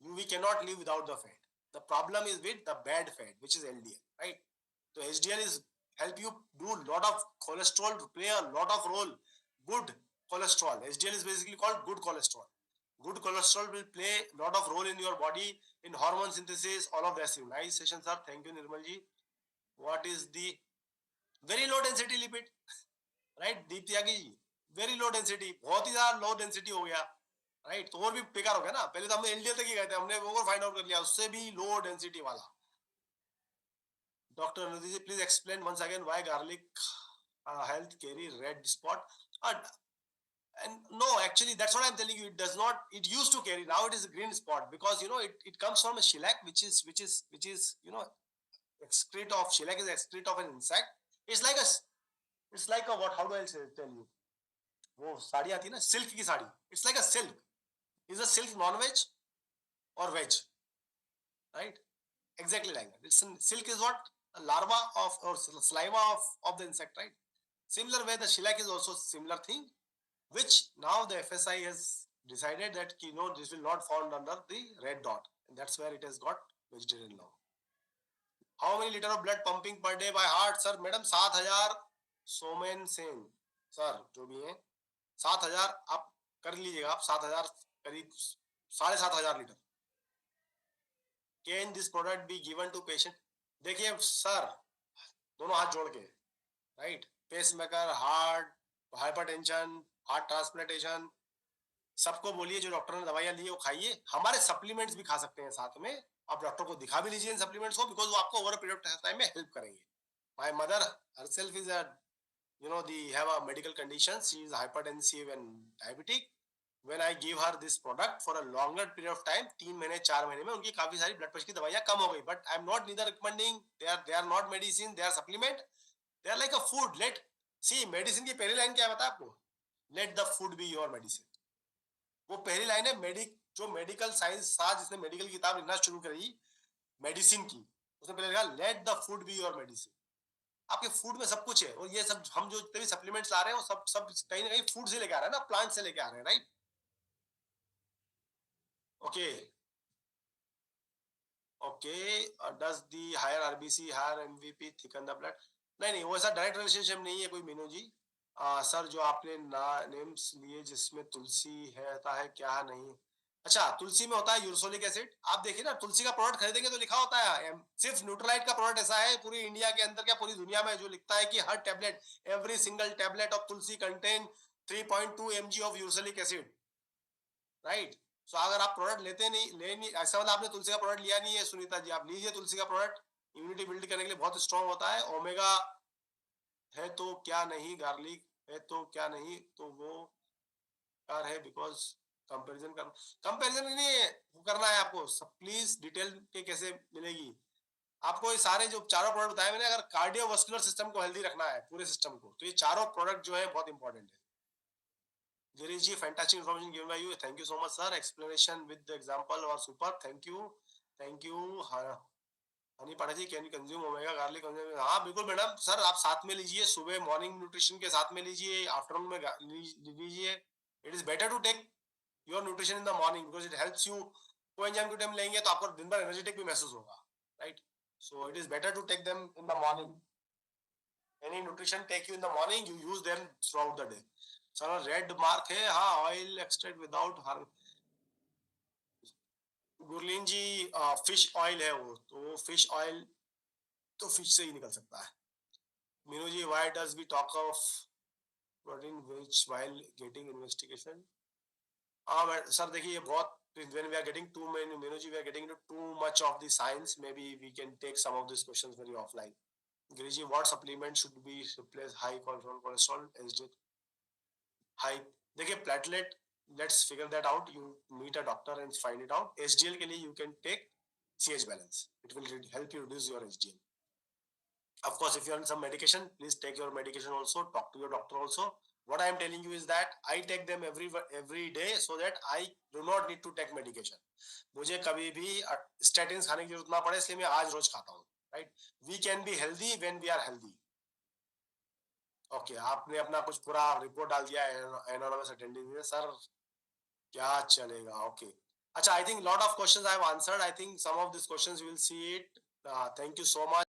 We cannot live without the fat. The problem is with the bad fat, which is LDL, right? So HDL is help you do lot of cholesterol, play a lot of role. Good cholesterol. HDL is basically called good cholesterol. Good cholesterol will play a lot of role in your body in hormone synthesis. All of that. Nice session, sir. Thank you, Nirmal ji. What is the very low density lipid? Right, Deep Tyagi ji, very low density, बहुत ही ज्यादा लो डेंसिटी हो गया, राइट। तो और भी बेकार हो गया ना। पहले तो हमने एलडीएल तक ही गए थे, हमने वो फाइंड आउट कर लिया, उससे भी लो डेंसिटी वाला। Doctor Anudi ji, please explain once again why garlic health carry red spot. And no, actually that's what I'm telling you, it does not, it used to carry, now it is a green spot because it comes from a shellac, which is excrete of shellac is excrete of an insect. It's like a, it's like a what, how do I say, tell you, वो साड़ी आती है ना सिल्क की sari, it's like a silk. Is a silk non veg और veg, right? Exactly like that. It's silk is what, a larva of or saliva of the insect, right? Similar way, the shellac is also similar thing, which now the FSI has decided that this will not fall under the red dot, and that's where it has got vegetarian law. How many liter of blood pumping per day by heart, sir? Madam 7,000। Somen Sen sir जो भी है 7,000 आप कर लीजिएगा, आप 7,000 करीब 7,500 लीटर। Can this product be given to patient? देखिए सर, दोनों हाथ जोड़ के, right, pacemaker, heart, hypertension, heart transplantation, सबको बोलिए जो डॉक्टर ने दवाइयां ली है वो खाइए। हमारे सप्लीमेंट्स भी खा सकते हैं साथ में, आप डॉक्टर को दिखा भी लीजिए इन सप्लीमेंट्स को, बिकॉज वो आपको ओवर पीरियड ऑफ टाइम में हेल्प करेंगे। My mother herself is a, they have a medical condition, she is hypertensive and diabetic. When I give her this product for a longer period of time, 3 महीने 4 महीने में उनकी काफी सारी ब्लड प्रेशर की दवाइयां कम हो गई। But I am not neither recommending, they are not medicine, they are supplement, they are like a food। let see, medicine की पहली लाइन क्या है पता है आपको? Let the food be your medicine. वो पहली लाइन है जो मेडिकल साइंस था, जिसने मेडिकल किताब लिखना शुरू करी मेडिसिन की, उसने पहले लिखा let the food be your medicine. आपके फूड में सब कुछ है, और ये सब हम जो जितने भी सप्लीमेंट्स ला रहे हैं वो सब सब कहीं ना कहीं फूड से लेके आ रहे हैं ना, प्लांट से लेके आ रहे हैं, right? Okay okay. Does the higher RBC higher MVP thicken the blood? नहीं नहीं, वो ऐसा डायरेक्ट रिलेशनशिप नहीं है कोई, मीनू जी। सर जो आपने नेम्स लिए जिसमें तुलसी है होता है क्या नहीं? अच्छा, तुलसी में होता है यूरसोलिक एसिड। आप देखिए ना, तुलसी का प्रोडक्ट खरीदेंगे तो लिखा होता है, सिर्फ न्यूट्रलाइट का प्रोडक्ट ऐसा है पूरी इंडिया के अंदर, क्या पूरी दुनिया में, जो लिखता है कि हर tablet, every single tablet of tulsi contain 3.2 mg of ursolic acid, right. So अगर आप प्रोडक्ट लेते नहीं, ऐसा मतलब आपने तुलसी का प्रोडक्ट लिया नहीं है, सुनीता जी आप लीजिए तुलसी का प्रोडक्ट, इम्यूनिटी बिल्ड करने के लिए बहुत स्ट्रांग होता है। ओमेगा है तो क्या नहीं, गार्लिक है तो क्या नहीं, तो वो कार है बिकॉज कंपैरिजन कर, कंपैरिजन नहीं वो करना है आपको सब, प्लीज डिटेल के कैसे मिलेगी आपको ये सारे जो चारों प्रोडक्ट बताए मैंने। अगर कार्डियोवास्कुलर सिस्टम को हेल्दी रखना है, पूरे सिस्टम को, तो ये चारों प्रोडक्ट जो है बहुत इंपॉर्टेंट है। गिरीश जी, fantastic information given by you, thank you so much sir, explanation with the example or super, thank you, thank you। Honey Pathak ji, can you consume omega garlic? हाँ बिल्कुल मैडम, सर आप साथ में लीजिए, सुबह मॉर्निंग न्यूट्रिशन के साथ में लीजिए, आफ्टरनून में लीजिए। It is better to take your nutrition in the morning because it helps you. Coenzyme की टाइम लेंगे तो आपको दिन भर एनर्जेटिक भी महसूस होगा, right? So it is better to take them in the morning. Any nutrition take you in the morning, you use them throughout the day. Sir red mark है, हाँ oil extract without harm. Gurleen ji fish oil है वो, तो वो फिश ऑयल तो फिश से ही निकल सकता है. Meenu ji, why does we talk of protein which while getting investigation? हाँ सर देखिए, ये बहुत when we are getting too many, Minu ji, we are getting into too much of the science. Maybe we can take some of these questions very offline. Giriji, what supplement should be replace high cholesterol, SD, high? देखिए platelet, let's figure that out. You meet a doctor and find it out. HDL के लिए you can take CH balance. It will help you reduce your HDL. Of course, if you're on some medication, please take your medication also. Talk to your doctor also. What I am telling you is that I take them every day so that I do not need to take medication. मुझे कभी भी statins खाने की जरूरत ना पड़े, इसलिए मैं आज रोज खाता हूँ. Right? We can be healthy when we are healthy. Okay, आपने अपना कुछ पूरा रिपोर्ट डाल दिया एनोनमस अटेंडेंस में, सर क्या चलेगा? Okay. अच्छा, I think lot of questions I have answered. I think some of these questions we will see it. Thank you so much.